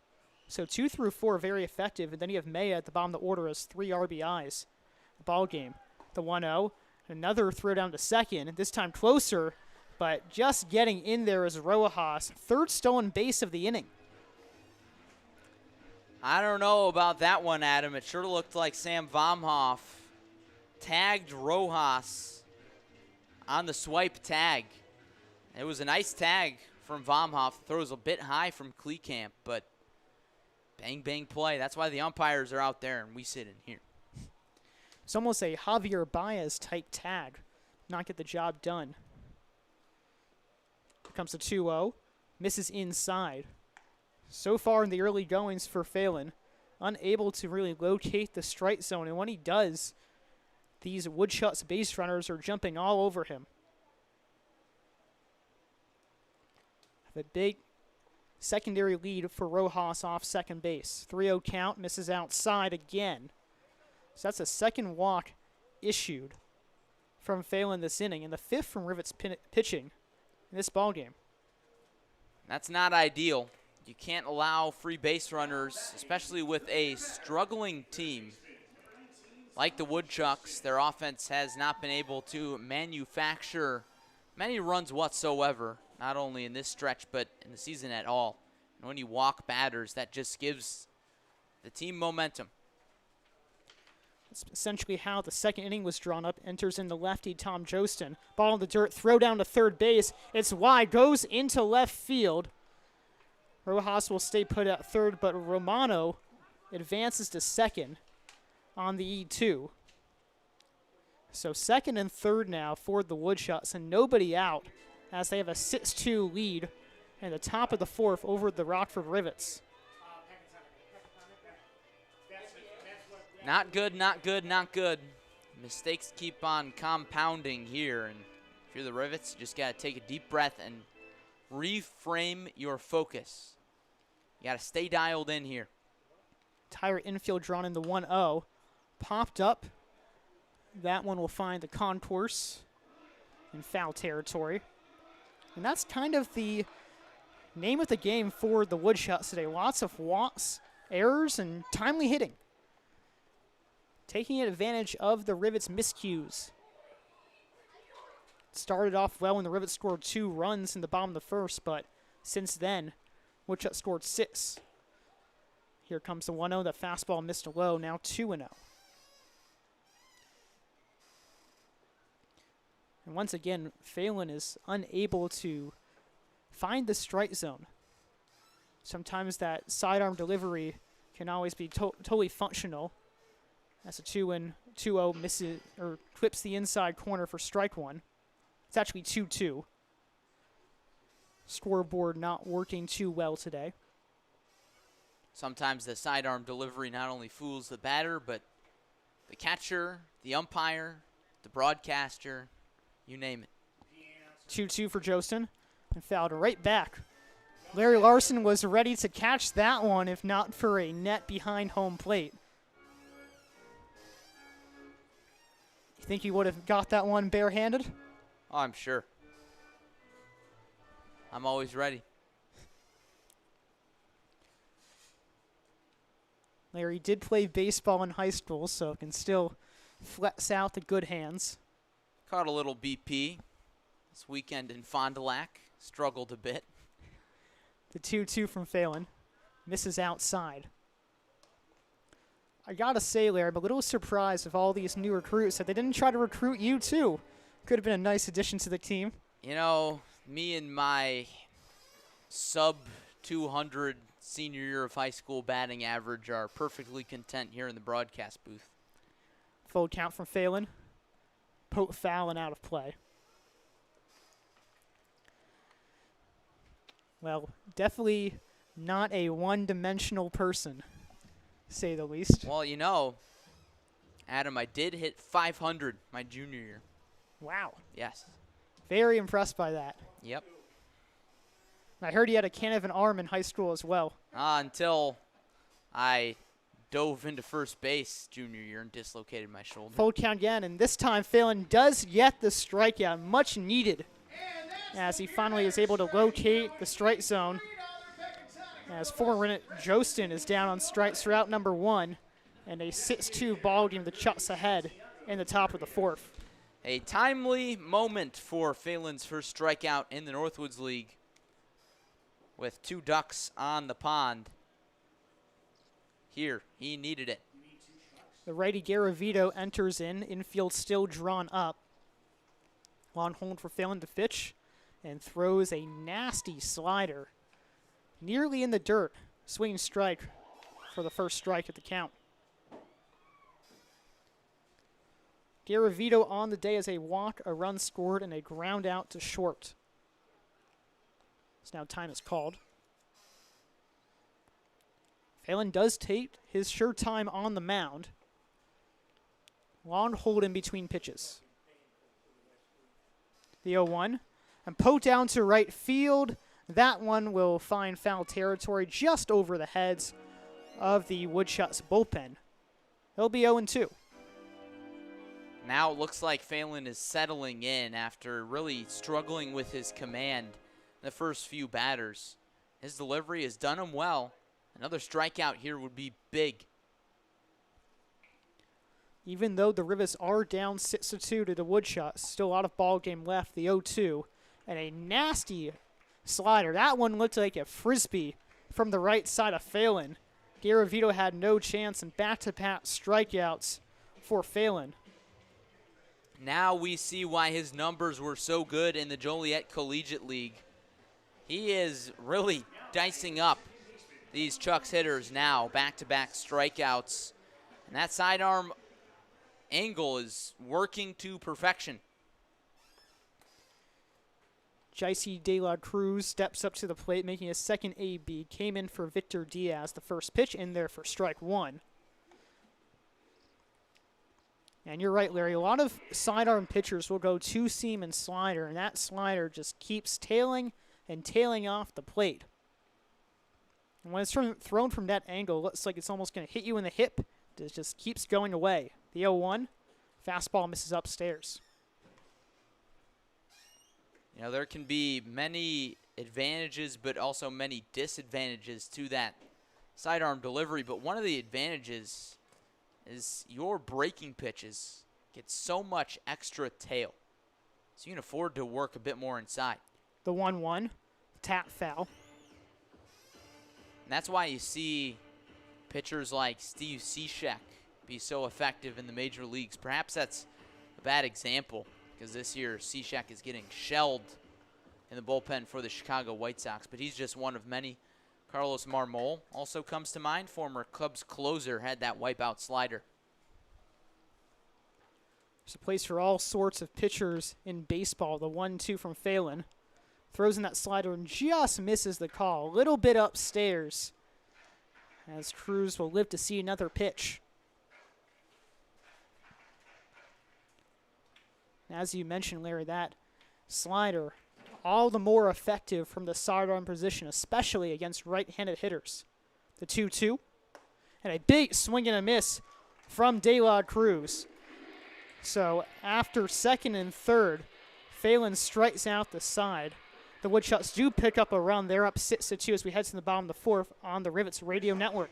So 2 through 4 very effective, and then you have Maya at the bottom of the order as 3 RBIs. The ball game, the 1-0. Another throw down to second, this time closer, but just getting in there is Rojas. 3rd stolen base of the inning. I don't know about that one, Adam. It sure looked like Sam Vomhoff tagged Rojas on the swipe tag. It was a nice tag from Vomhoff. Throws a bit high from Kleekamp, but bang, bang play. That's why the umpires are out there and we sit in here. It's almost a Javier Baez type tag. Not get the job done. Here comes the 2-0. Misses inside. So far in the early goings for Phelan, unable to really locate the strike zone. And when he does, these Woodchucks base runners are jumping all over him. The big secondary lead for Rojas off second base. 3-0 count, misses outside again. So that's a second walk issued from Phelan this inning, and the 5th from Rivets pitching in this ballgame. That's not ideal. You can't allow free base runners, especially with a struggling team like the Woodchucks. Their offense has not been able to manufacture many runs whatsoever, not only in this stretch but in the season at all. And when you walk batters, that just gives the team momentum. That's essentially how the second inning was drawn up. Enters in the lefty, Tom Jostin. Ball in the dirt, throw down to third base. It's wide, goes into left field. Rojas will stay put at third, but Romano advances to second on the E2. So second and third now for the Woodchucks, and nobody out as they have a 6-2 lead in the top of the fourth over the Rockford Rivets. Not good, not good, not good. Mistakes keep on compounding here, and if you're the Rivets, you just got to take a deep breath and reframe your focus. You got to stay dialed in here. Entire infield drawn in the 1-0. Popped up. That one will find the concourse in foul territory. And that's kind of the name of the game for the Woodchucks today. Lots of walks, errors, and timely hitting. Taking advantage of the Rivets' miscues. Started off well when the Rivets scored 2 runs in the bottom of the first, but since then, Woodchucks scored 6. Here comes the 1-0. The fastball missed low, now 2-0. And once again, Phelan is unable to find the strike zone. Sometimes that sidearm delivery can always be totally functional. That's a 2-0 misses or clips the inside corner for strike one. It's actually 2-2. Scoreboard not working too well today. Sometimes the sidearm delivery not only fools the batter, but the catcher, the umpire, the broadcaster, you name it. 2-2 for Jostin, and fouled right back. Larry Larson was ready to catch that one if not for a net behind home plate. You think he would have got that one barehanded? Oh, I'm sure. I'm always ready. Larry did play baseball in high school, so can still flex out the good hands. Caught a little BP this weekend in Fond du Lac. Struggled a bit. The 2-2 from Phelan. Misses outside. I gotta say, Larry, I'm a little surprised of all these new recruits that they didn't try to recruit you too. Could have been a nice addition to the team. You know, me and my sub-200 senior year of high school batting average are perfectly content here in the broadcast booth. Full count from Phelan. Poke foul and out of play. Well, definitely not a one-dimensional person, to say the least. Well, you know, Adam, I did hit 500 my junior year. Wow. Yes. Very impressed by that. Yep. I heard he had a can of an arm in high school as well. Until I dove into first base junior year and dislocated my shoulder. Full count again, and this time Phelan does get the strikeout, much needed, as he finally is able to locate the strike zone. As former Jostin is down on strikes throughout number 1, and a 6-2 ball game, the Chucks ahead in the top of the fourth. A timely moment for Phelan's first strikeout in the Northwoods League with 2 ducks on the pond. Here, he needed it. The righty Garavito enters in, infield still drawn up. On hold for Phelan to pitch, and throws a nasty slider. Nearly in the dirt, swinging strike for the first strike at the count. Garavito on the day as a walk, a run scored, and a ground out to short. So now time is called. Phelan does take his sure time on the mound. Long hold in between pitches. The 0-1. And poked down to right field. That one will find foul territory just over the heads of the Woodchucks bullpen. It'll be 0-2. Now it looks like Phelan is settling in after really struggling with his command in the first few batters. His delivery has done him well. Another strikeout here would be big. Even though the Rivets are down 6-2 to the Woodchucks, still a lot of ball game left. The 0-2 and a nasty slider. That one looked like a frisbee from the right side of Phelan. Garavito had no chance, and back-to-back strikeouts for Phelan. Now we see why his numbers were so good in the Joliet Collegiate League. He is really dicing up these Chucks hitters now, back-to-back strikeouts. And that sidearm angle is working to perfection. Jicey De La Cruz steps up to the plate, making his second AB. Came in for Victor Diaz, the first pitch in there for strike one. And you're right, Larry. A lot of sidearm pitchers will go two-seam and slider, and that slider just keeps tailing and tailing off the plate. And when it's thrown from that angle, it looks like it's almost going to hit you in the hip. It just keeps going away. The 0-1, fastball misses upstairs. You know, there can be many advantages, but also many disadvantages to that sidearm delivery. But one of the advantages is your breaking pitches get so much extra tail. So you can afford to work a bit more inside. The 1-1, tap foul. And that's why you see pitchers like Steve Cishek be so effective in the major leagues. Perhaps that's a bad example, because this year Cishek is getting shelled in the bullpen for the Chicago White Sox, but he's just one of many. Carlos Marmol also comes to mind. Former Cubs closer had that wipeout slider. There's a place for all sorts of pitchers in baseball. The 1-2 from Phelan. Throws in that slider and just misses the call. A little bit upstairs, as Cruz will live to see another pitch. As you mentioned, Larry, that slider all the more effective from the sidearm position, especially against right-handed hitters. The 2-2, and a big swing and a miss from De La Cruz. So after second and third, Phelan strikes out the side. The Woodchucks do pick up a run. They're up 6-2 as we head to the bottom of the fourth on the Rivets Radio Network.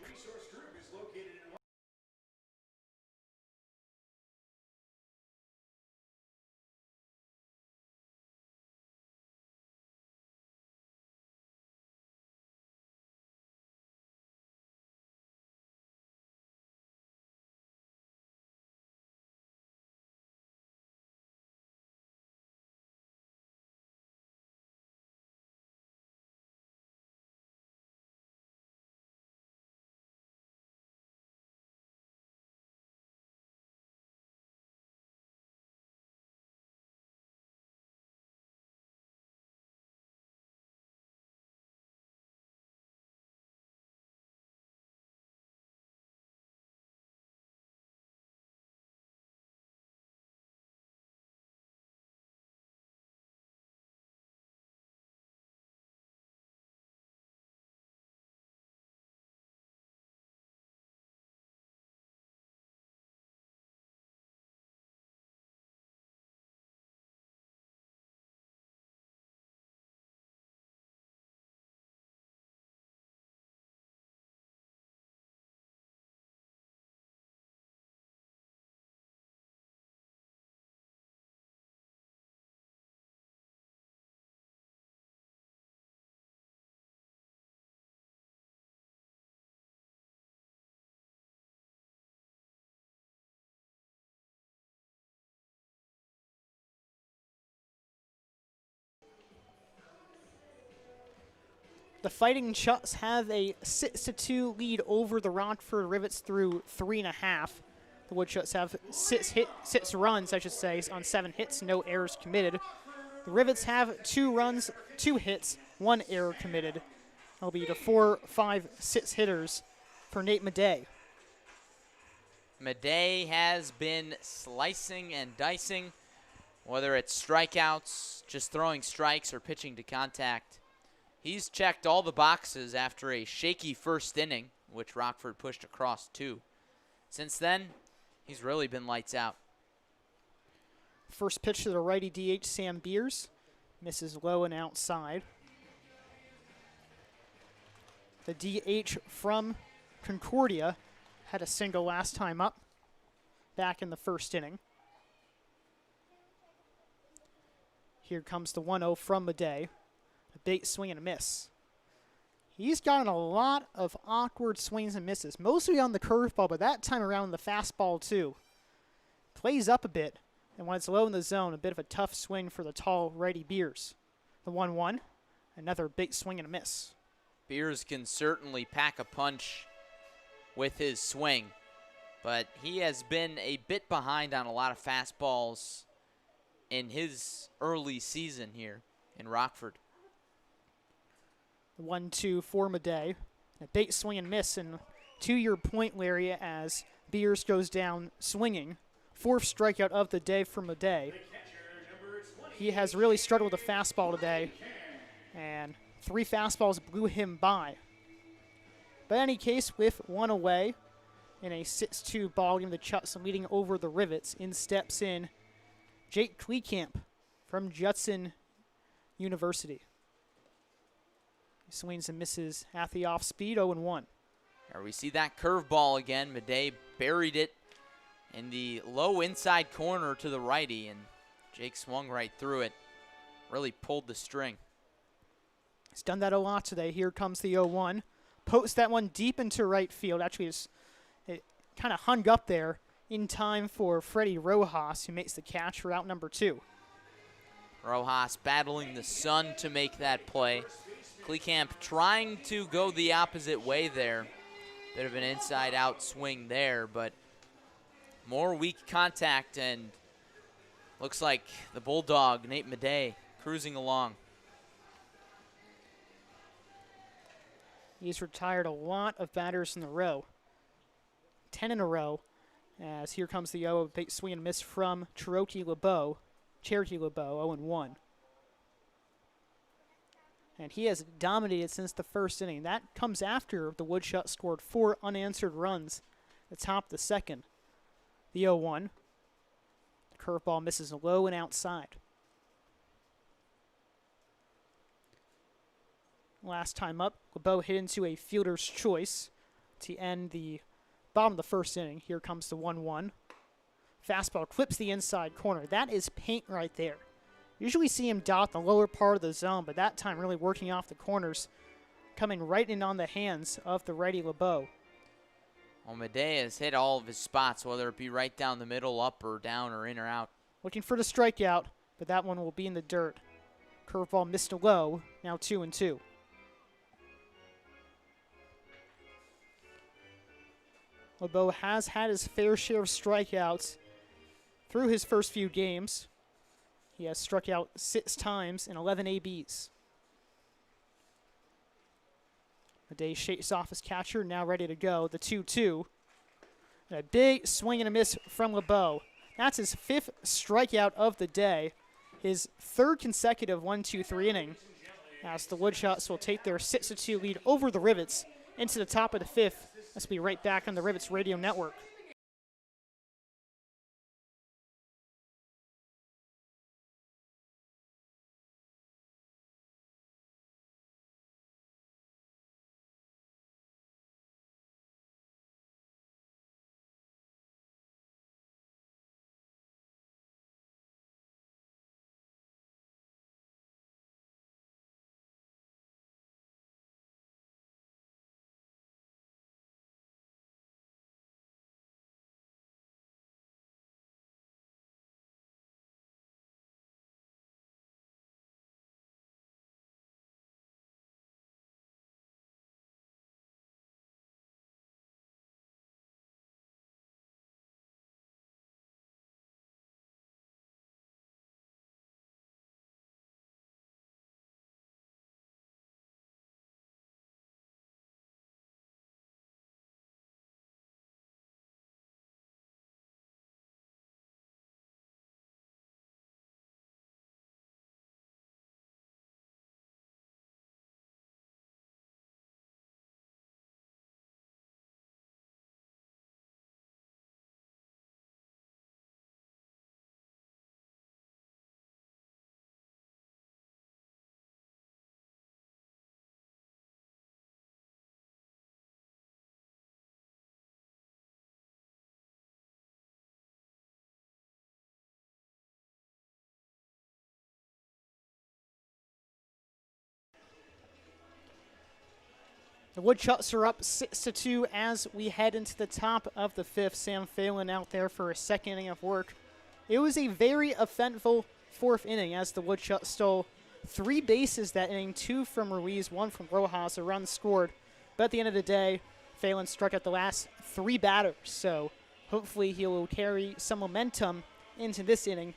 The Fighting Chucks have a 6-2 lead over the Rockford Rivets through 3.5. The Woodchucks have six runs, I should say, on 7 hits, no errors committed. The Rivets have 2 runs, 2 hits, 1 error committed. That'll be the 4, 5, 6 hitters for Nate Madej. Madej has been slicing and dicing, whether it's strikeouts, just throwing strikes, or pitching to contact. He's checked all the boxes after a shaky first inning, which Rockford pushed across 2. Since then, he's really been lights out. First pitch to the righty DH, Sam Beers. Misses low and outside. The DH from Concordia had a single last time up, back in the first inning. Here comes the 1-0 from Madej. A big swing and a miss. He's gotten a lot of awkward swings and misses, mostly on the curveball, but that time around the fastball too. plays up a bit, and when it's low in the zone, a bit of a tough swing for the tall righty Beers. The 1-1, another big swing and a miss. Beers can certainly pack a punch with his swing, but he has been a bit behind on a lot of fastballs in his early season here in Rockford. 1-2 for Madej. A big swing and miss, and to your point, Larry, as Beers goes down swinging. 4th strikeout of the day for Madej. He has really struggled with the fastball today, and 3 fastballs blew him by. But in any case, with 1 away in a 6-2 ball game, the Chucks leading over the Rivets. In steps in Jake Kleekamp from Judson University. He swings and misses at the off speed, 0-1. There we see that curveball again. Madej buried it in the low inside corner to the righty, and Jake swung right through it. Really pulled the string. He's done that a lot today. Here comes the 0-1. Posts that one deep into right field. Actually, it kind of hung up there in time for Freddie Rojas, who makes the catch for out number 2. Rojas battling the sun to make that play. Kleekamp trying to go the opposite way there. Bit of an inside-out swing there, but more weak contact, and looks like the Bulldog, Nate Madej, cruising along. He's retired a lot of batters in a row. 10 in a row, as here comes the 0, big swing and miss from Cherokee LeBeau, 0-1. And he has dominated since the first inning. That comes after the Woodchucks scored 4 unanswered runs at the top of the second. The 0-1. The curveball misses low and outside. Last time up, LeBeau hit into a fielder's choice to end the bottom of the first inning. Here comes the 1-1. Fastball clips the inside corner. That is paint right there. Usually see him dot the lower part of the zone, but that time really working off the corners, coming right in on the hands of the righty LeBeau. Well, Madej has hit all of his spots, whether it be right down the middle, up or down, or in or out. Looking for the strikeout, but that one will be in the dirt. Curveball missed low, now 2-2. LeBeau has had his fair share of strikeouts through his first few games. He has struck out 6 times in 11 ABs. Madej shakes off his catcher, now ready to go. The 2-2. And a big swing and a miss from LeBeau. That's his 5th strikeout of the day. His 3rd consecutive 1-2-3 inning, as the Woodchucks will take their 6-2 lead over the Rivets into the top of the 5th. Let's be right back on the Rivets Radio Network. The Woodchucks are up 6-2 as we head into the top of the fifth. Sam Phelan out there for a second inning of work. It was a very eventful fourth inning as the Woodchucks stole 3 bases that inning, 2 from Ruiz, 1 from Rojas, a run scored. But at the end of the day, Phelan struck out the last 3 batters, so hopefully he will carry some momentum into this inning,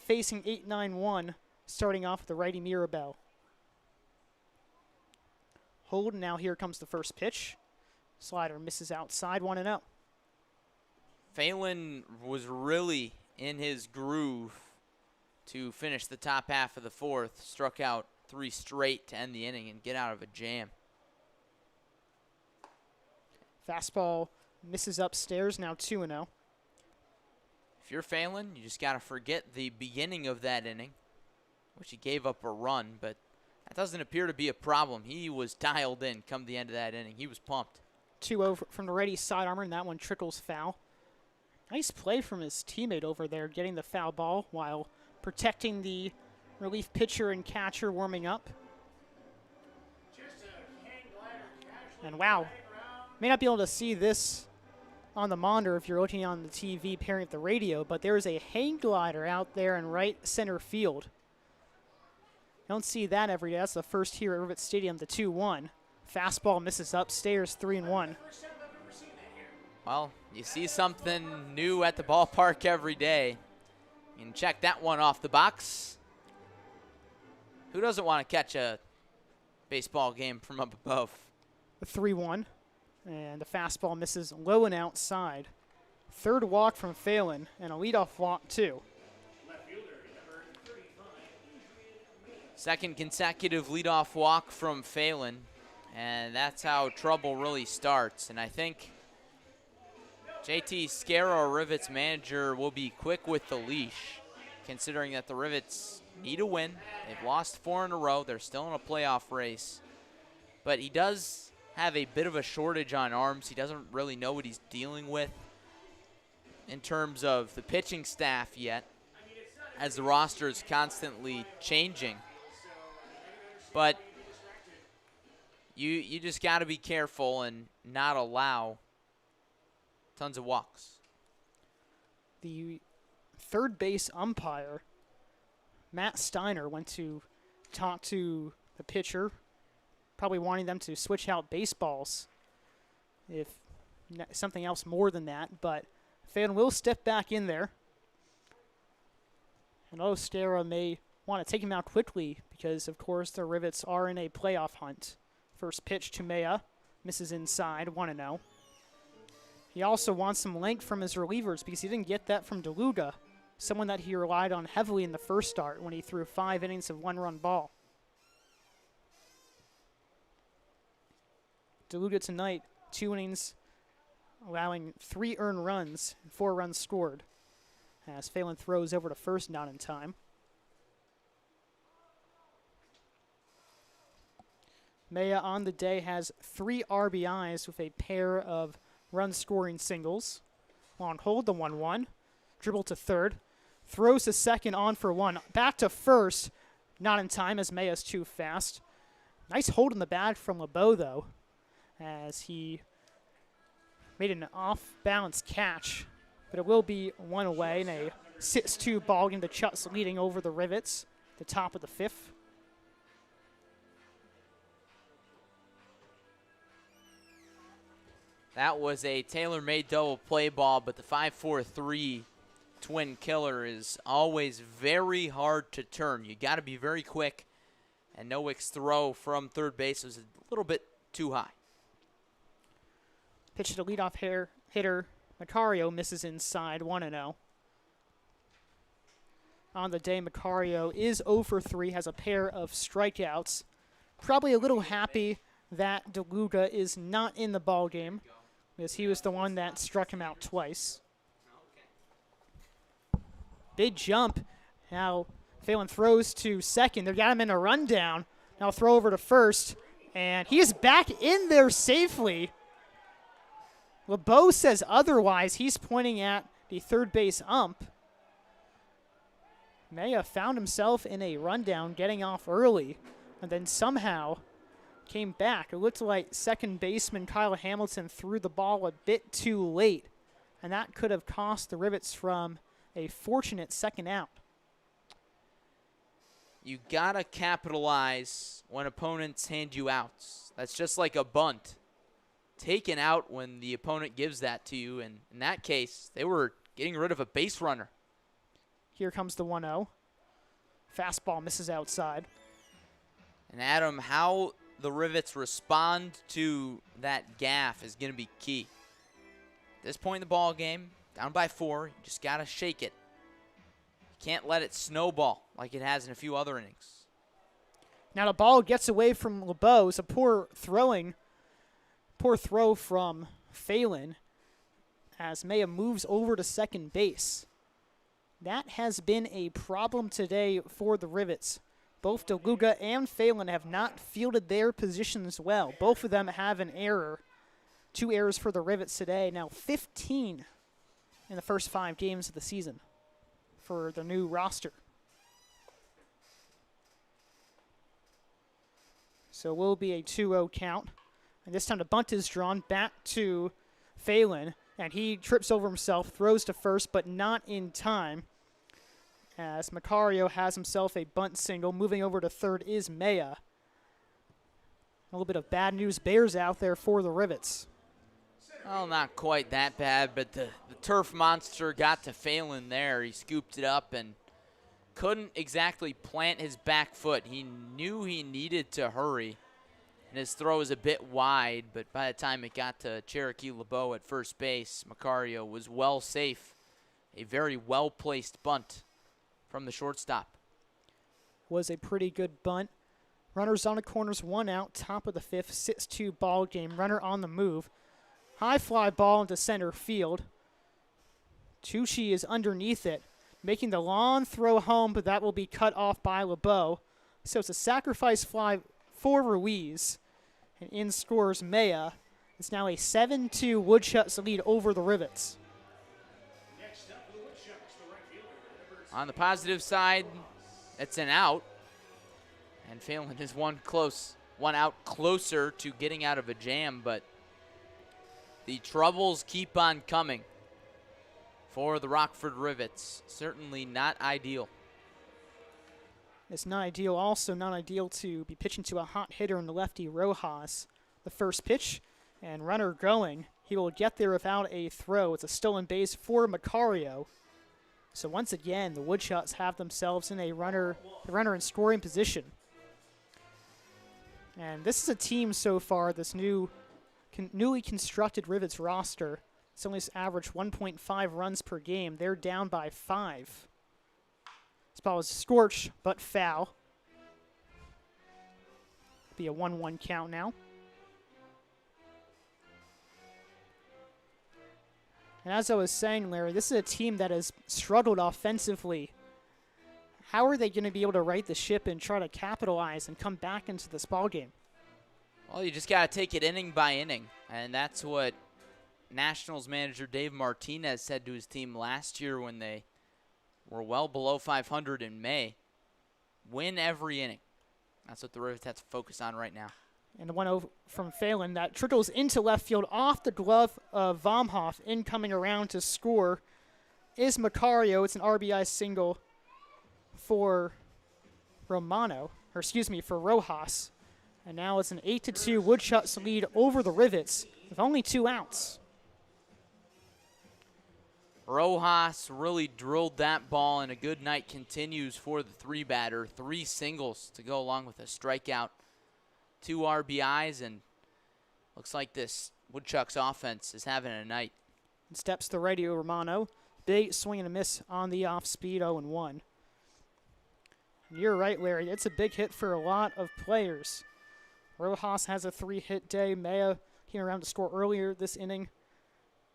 facing 8-9-1, starting off with the righty Mirabel. Hold, now here comes the first pitch. Slider misses outside, 1-0. Phelan was really in his groove to finish the top half of the fourth. Struck out 3 straight to end the inning and get out of a jam. Fastball misses upstairs, now 2-0. If you're Phelan, you just got to forget the beginning of that inning, which he gave up a run, but that doesn't appear to be a problem. He was dialed in come the end of that inning. He was pumped. 2-0 from the righty side armor, and that one trickles foul. Nice play from his teammate over there, getting the foul ball while protecting the relief pitcher and catcher warming up. And wow, may not be able to see this on the monitor if you're looking on the TV pairing with the radio, but there is a hang glider out there in right center field. Don't see that every day. That's the first here at Rivets Stadium, the 2-1. Fastball misses upstairs, 3-1. Well, you see something new at the ballpark every day. You can check that one off the box. Who doesn't want to catch a baseball game from up above? The 3-1. And the fastball misses low and outside. Third walk from Phelan, and a leadoff walk, too. Second consecutive leadoff walk from Phelan, and that's how trouble really starts. And I think JT Scarrow, Rivets manager, will be quick with the leash, considering that the Rivets need a win. They've lost 4 in a row. They're still in a playoff race. But he does have a bit of a shortage on arms. He doesn't really know what he's dealing with in terms of the pitching staff yet, as the roster is constantly changing. But you just got to be careful and not allow tons of walks. The third base umpire, Matt Steiner, went to talk to the pitcher, probably wanting them to switch out baseballs, if something else more than that. But Phelan will step back in there. And Oscara may want to take him out quickly because, of course, the Rivets are in a playoff hunt. First pitch to Maya, misses inside, 1-0. He also wants some length from his relievers because he didn't get that from DeLuga, someone that he relied on heavily in the first start when he threw 5 innings of 1-run ball. DeLuga tonight, 2 innings, allowing 3 earned runs and 4 runs scored, as Phelan throws over to first, not in time. Maya on the day has 3 RBIs with a pair of run-scoring singles. On hold, the 1-1. Dribble to third. Throws to second, on for 1. Back to first. Not in time as Maya's too fast. Nice hold in the bag from LeBeau, though, as he made an off-balance catch. But it will be 1 away in a 6-2 ball game. The Chucks leading over the Rivets, the top of the 5th. That was a tailor-made double play ball, but the 5-4-3 twin killer is always very hard to turn. You got to be very quick, and Nowick's throw from third base was a little bit too high. Pitch to the leadoff hitter, Macario misses inside, 1-0. On the day, Macario is 0 for 3, has a pair of strikeouts. Probably a little happy that DeLuga is not in the ball game, because he was the one that struck him out twice. Big jump. Now Phelan throws to second. They've got him in a rundown. Now throw over to first, and he is back in there safely. LeBeau says otherwise. He's pointing at the third base ump. Maya found himself in a rundown, getting off early, and then somehow came back. It looked like second baseman Kyle Hamilton threw the ball a bit too late, and that could have cost the Rivets from a fortunate second out. You gotta capitalize when opponents hand you outs. That's just like a bunt. Take an out when the opponent gives that to you, and in that case, they were getting rid of a base runner. Here comes the 1-0. Fastball misses outside. And Adam, how the Rivets respond to that gaffe is going to be key. At this point in the ball game, down by 4, you just got to shake it. You can't let it snowball like it has in a few other innings. Now the ball gets away from LeBeau. It's a poor throw from Phelan as Maya moves over to second base. That has been a problem today for the Rivets. Both DeLuga and Phelan have not fielded their positions well. Both of them have an error. 2 errors for the Rivets today. Now 15 in the first 5 games of the season for the new roster. So will be a 2-0 count. And this time the bunt is drawn back to Phelan. And he trips over himself, throws to first, but not in time. As Macario has himself a bunt single. Moving over to third is Maya. A little bit of bad news bears out there for the Rivets. Well, not quite that bad, but the turf monster got to Phelan there. He scooped it up and couldn't exactly plant his back foot. He knew he needed to hurry, and his throw was a bit wide, but by the time it got to Cherokee LeBeau at first base, Macario was well safe. A very well-placed bunt from the shortstop. Was a pretty good bunt. Runners on the corners, 1 out, top of the 5th, 6-2 ball game. Runner on the move. High fly ball into center field. Tucci is underneath it, making the long throw home, but that will be cut off by LeBeau. So it's a sacrifice fly for Ruiz. And in scores Maya. It's now a 7-2 Woodchucks lead over the Rivets. On the positive side, it's an out. And Phelan is one out closer to getting out of a jam, but the troubles keep on coming for the Rockford Rivets. Certainly not ideal. It's not ideal. Also not ideal to be pitching to a hot hitter in the lefty Rojas. The first pitch, and runner going. He will get there without a throw. It's a stolen base for Macario. So once again, the Woodchucks have themselves in a runner in scoring position. And this is a team so far, this newly constructed Rivets roster. It's only averaged 1.5 runs per game. They're down by 5. This ball is scorched, but foul. Be a 1-1 count now. And as I was saying, Larry, this is a team that has struggled offensively. How are they going to be able to right the ship and try to capitalize and come back into this ballgame? Well, you just got to take it inning by inning, and that's what Nationals manager Dave Martinez said to his team last year when they were well below 500 in May. Win every inning. That's what the Rivets have to focus on right now. And the 1-0 from Phelan that trickles into left field off the glove of Vomhoff. Incoming around to score is Macario. It's an RBI single for for Rojas. And now it's an 8-2 Woodchucks lead over the Rivets with only 2 outs. Rojas really drilled that ball, and a good night continues for the 3-batter. 3 singles to go along with a strikeout. 2 RBIs, and looks like this Woodchucks offense is having a night. And steps the righty Romano. Big swing and a miss on the off-speed 0-1. And you're right, Larry. It's a big hit for a lot of players. Rojas has a 3-hit day. Maya came around to score earlier this inning.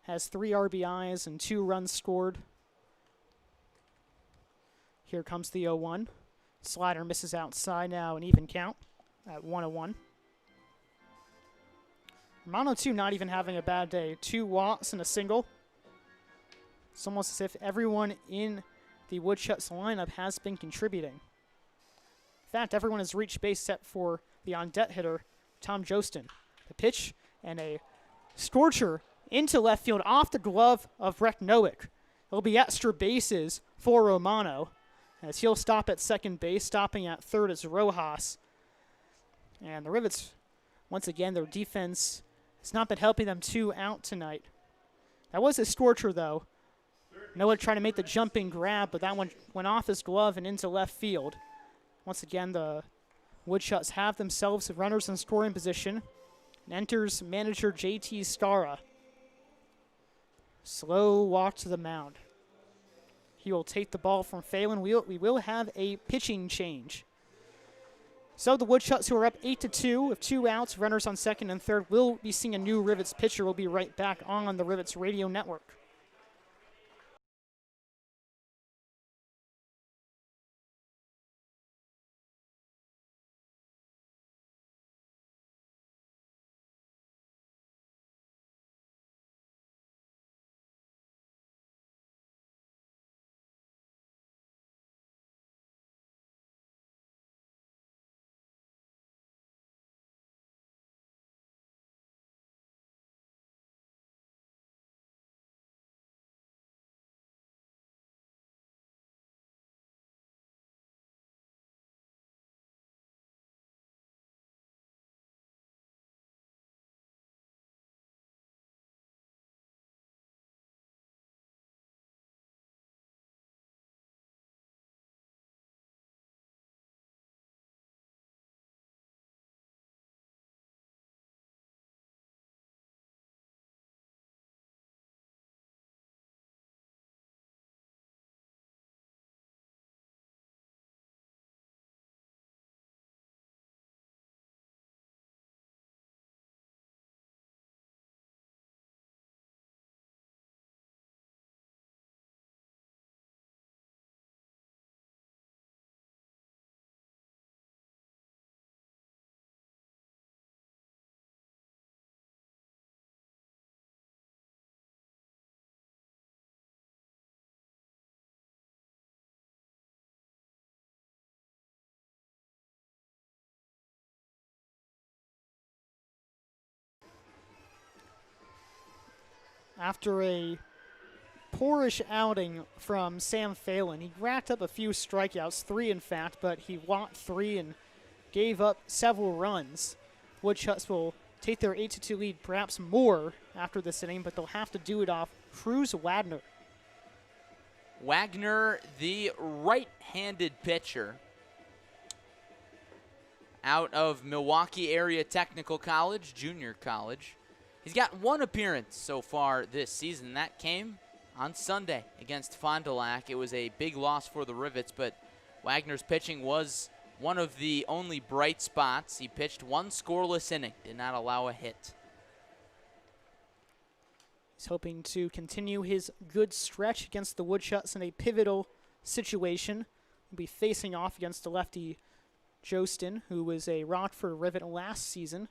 Has 3 RBIs and 2 runs scored. Here comes the 0-1. Slider misses outside now, an even count at 1-1. Romano, too, not even having a bad day. 2 walks and a single. It's almost as if everyone in the Woodchucks lineup has been contributing. In fact, everyone has reached base except for the on-debt hitter, Tom Jostin. The pitch and a scorcher into left field off the glove of Breck Nowick. There'll be extra bases for Romano as he'll stop at second base. Stopping at third is Rojas. And the Rivets, once again, their defense has not been helping them 2 out tonight. That was a scorcher, though. Noah trying to make the jumping grab, but that one went off his glove and into left field. Once again, the Woodchucks have themselves runners in scoring position. And enters manager JT Stara. Slow walk to the mound. He will take the ball from Phelan. We will have a pitching change. So the Woodchucks, who are up 8-2 with 2 outs, runners on second and third, will be seeing a new Rivets pitcher. We'll be right back on the Rivets Radio Network. After a poorish outing from Sam Phelan, he racked up a few strikeouts, 3 in fact, but he walked 3 and gave up several runs. Woodchucks will take their 8-2 lead, perhaps more after this inning, but they'll have to do it off Cruz Wagner. Wagner, the right-handed pitcher out of Milwaukee Area Technical College, junior college. He's got 1 appearance so far this season. That came on Sunday against Fond du Lac. It was a big loss for the Rivets, but Wagner's pitching was one of the only bright spots. He pitched 1 scoreless inning, did not allow a hit. He's hoping to continue his good stretch against the Woodchucks in a pivotal situation. He'll be facing off against the lefty Jostin, who was a Rockford Rivet last season.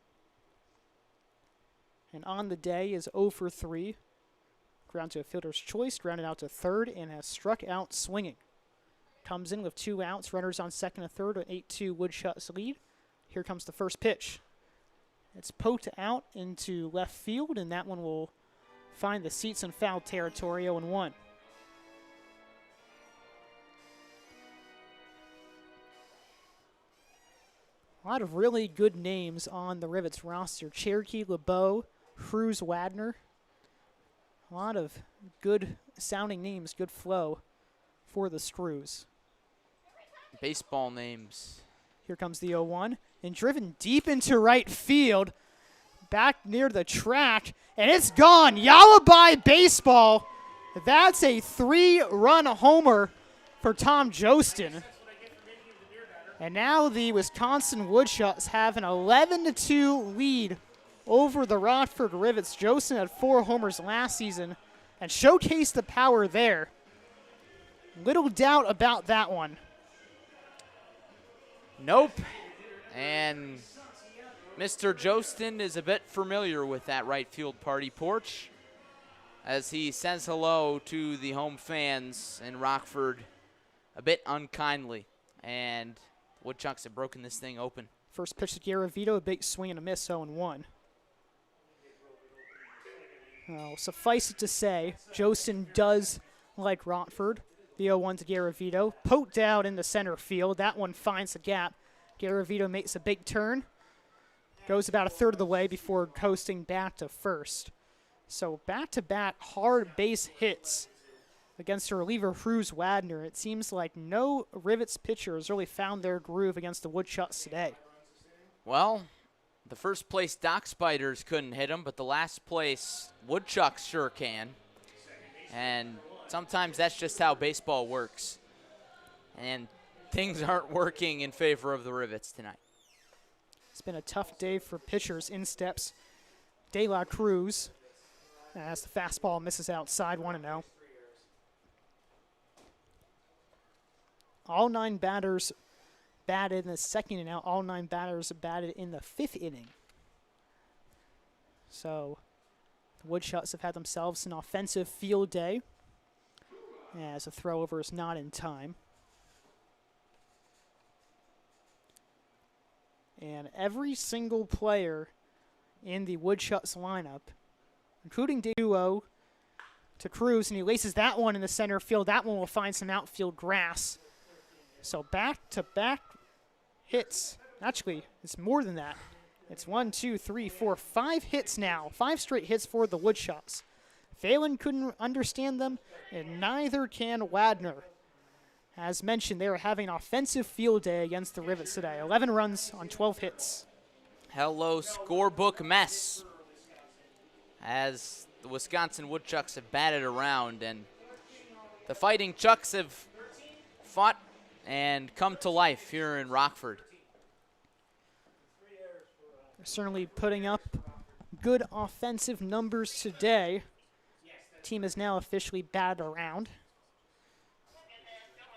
And on the day is 0 for 3. Ground to a fielder's choice, grounded out to third, and has struck out swinging. Comes in with 2 outs, runners on second and third, an 8-2 Woodchucks lead. Here comes the first pitch. It's poked out into left field, and that one will find the seats in foul territory, 0-1. A lot of really good names on the Rivets roster. Cherokee LeBeau, Cruz Wagner. A lot of good sounding names, good flow for the Screws. Baseball names. Here comes the 0-1, and driven deep into right field, back near the track, and it's gone. Yalabai baseball. That's a 3-run homer for Tom Jostin. And now the Wisconsin Woodchucks have an 11-2 lead over the Rockford Rivets. Jostin had 4 homers last season and showcased the power there. Little doubt about that one. Nope. And Mr. Jostin is a bit familiar with that right field party porch as he says hello to the home fans in Rockford a bit unkindly. And Woodchucks have broken this thing open. First pitch to Garavito, a big swing and a miss, 0-1. Well, suffice it to say, Jostin does like Rockford. The 0-1 to Garavito. Poked out in the center field. That one finds the gap. Garavito makes a big turn. Goes about a third of the way before coasting back to first. So back-to-back hard base hits against the reliever Cruz Wagner. It seems like no Rivets pitchers really found their groove against the Woodchucks today. Well, the first place Dock Spiders couldn't hit him, but the last place Woodchucks sure can. And sometimes that's just how baseball works. And things aren't working in favor of the Rivets tonight. It's been a tough day for pitchers. In steps De La Cruz as the fastball misses outside, 1-0. All 9 batters batted in the second inning. All 9 batters batted in the 5th inning. So the Woodchucks have had themselves an offensive field day as the throwover is not in time. And every single player in the Woodchucks lineup, including duo to Cruz, and he laces that one in the center field. That one will find some outfield grass. So back-to-back hits. Actually, it's more than that. It's 1, 2, 3, 4, 5 hits now. 5 straight hits for the Woodchucks. Phelan couldn't understand them, and neither can Wagner. As mentioned, they are having an offensive field day against the Rivets today. 11 runs on 12 hits. Hello, scorebook mess. As the Wisconsin Woodchucks have batted around, and the Fighting Chucks have fought and come to life here in Rockford. They're certainly putting up good offensive numbers today. The team is now officially batted around.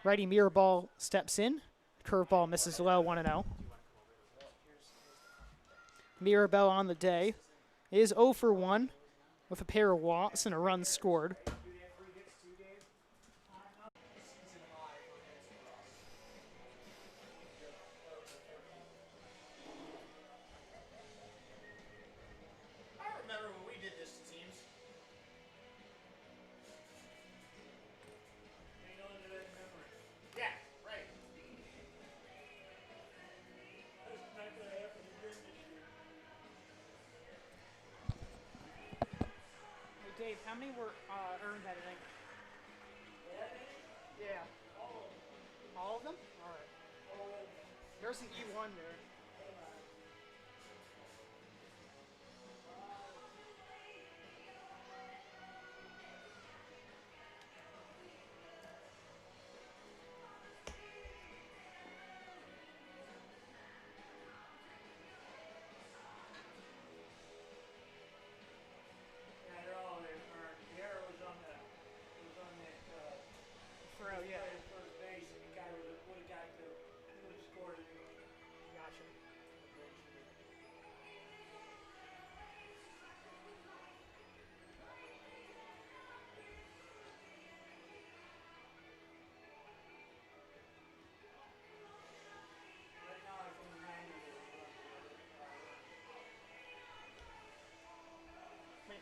Righty Mirabal steps in. Curveball misses low, 1-0. Mirabal on the day is 0 for 1 with a pair of walks and a run scored. Dave, how many were earned that inning? Yeah. All of them? All right. There's an E1 there.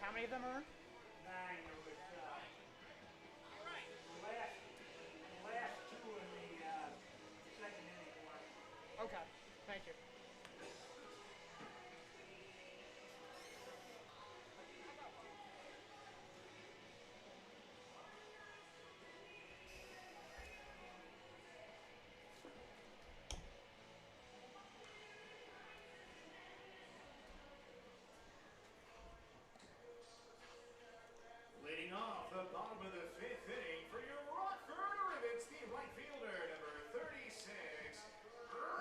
How many of them are? 9. The last 2 in the second inning. Okay, thank you. Leading off the bottom of the 5th inning for your Rockford Rivets, the right fielder, number 36,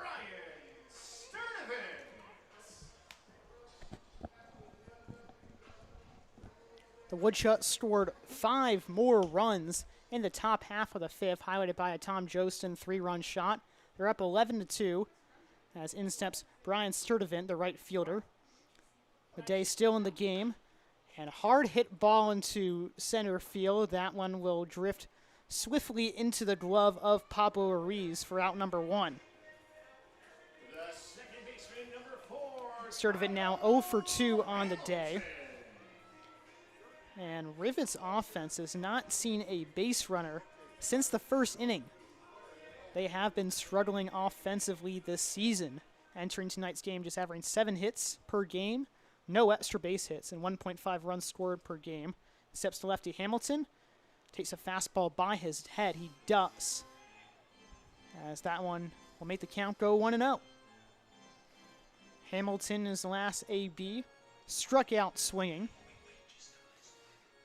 Ryan Sturdivant. The Woodchucks scored 5 more runs in the top half of the 5th, highlighted by a Tom Jostin 3-run shot. They're up 11-2 as in steps Brian Sturdivant, the right fielder. The day still in the game. And a hard hit ball into center field. That one will drift swiftly into the glove of Pablo Ruiz for out number 1. Start of it now 0 for 2 on the day. And Rivets offense has not seen a base runner since the first inning. They have been struggling offensively this season. Entering tonight's game, just averaging 7 hits per game, no extra base hits, and 1.5 runs scored per game. Steps to lefty Hamilton, takes a fastball by his head. He does. As that one will make the count go 1-0. Hamilton is the last AB, struck out swinging.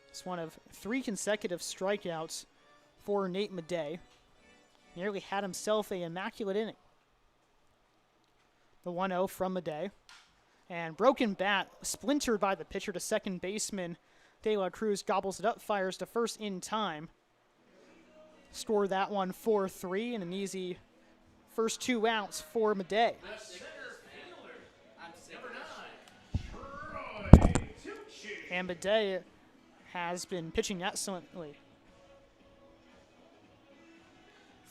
It's one of 3 consecutive strikeouts for Nate Madej. Nearly had himself an immaculate inning. The 1-0 from Madej. And broken bat, splintered by the pitcher to second baseman. De La Cruz gobbles it up, fires to first in time. Score that one 4-3 and an easy first 2 outs for Madej. And Madej has been pitching excellently.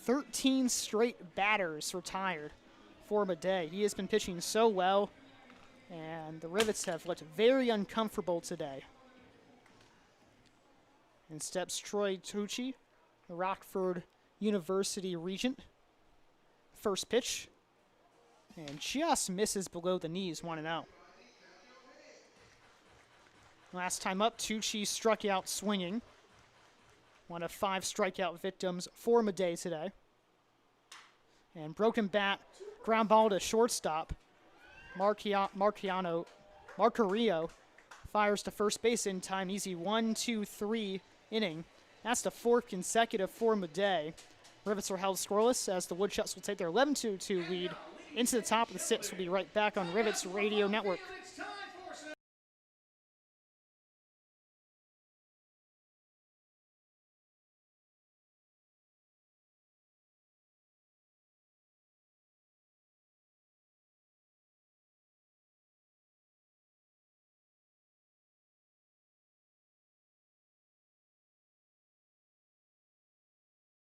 13 straight batters retired for Madej. He has been pitching so well, and the Rivets have looked very uncomfortable today. In steps Troy Tucci, the Rockford University Regent. First pitch, and just misses below the knees, 1-0. Last time up, Tucci struck out swinging. One of 5 strikeout victims for Madej today. And broken bat, ground ball to shortstop. Marcario fires to first base in time. Easy 1-2-3 inning. That's the 4th consecutive for Madej. Rivets are held scoreless as the Woodchucks will take their 11-2 lead into the top of the 6th. We'll be right back on Rivets Radio Network. It's time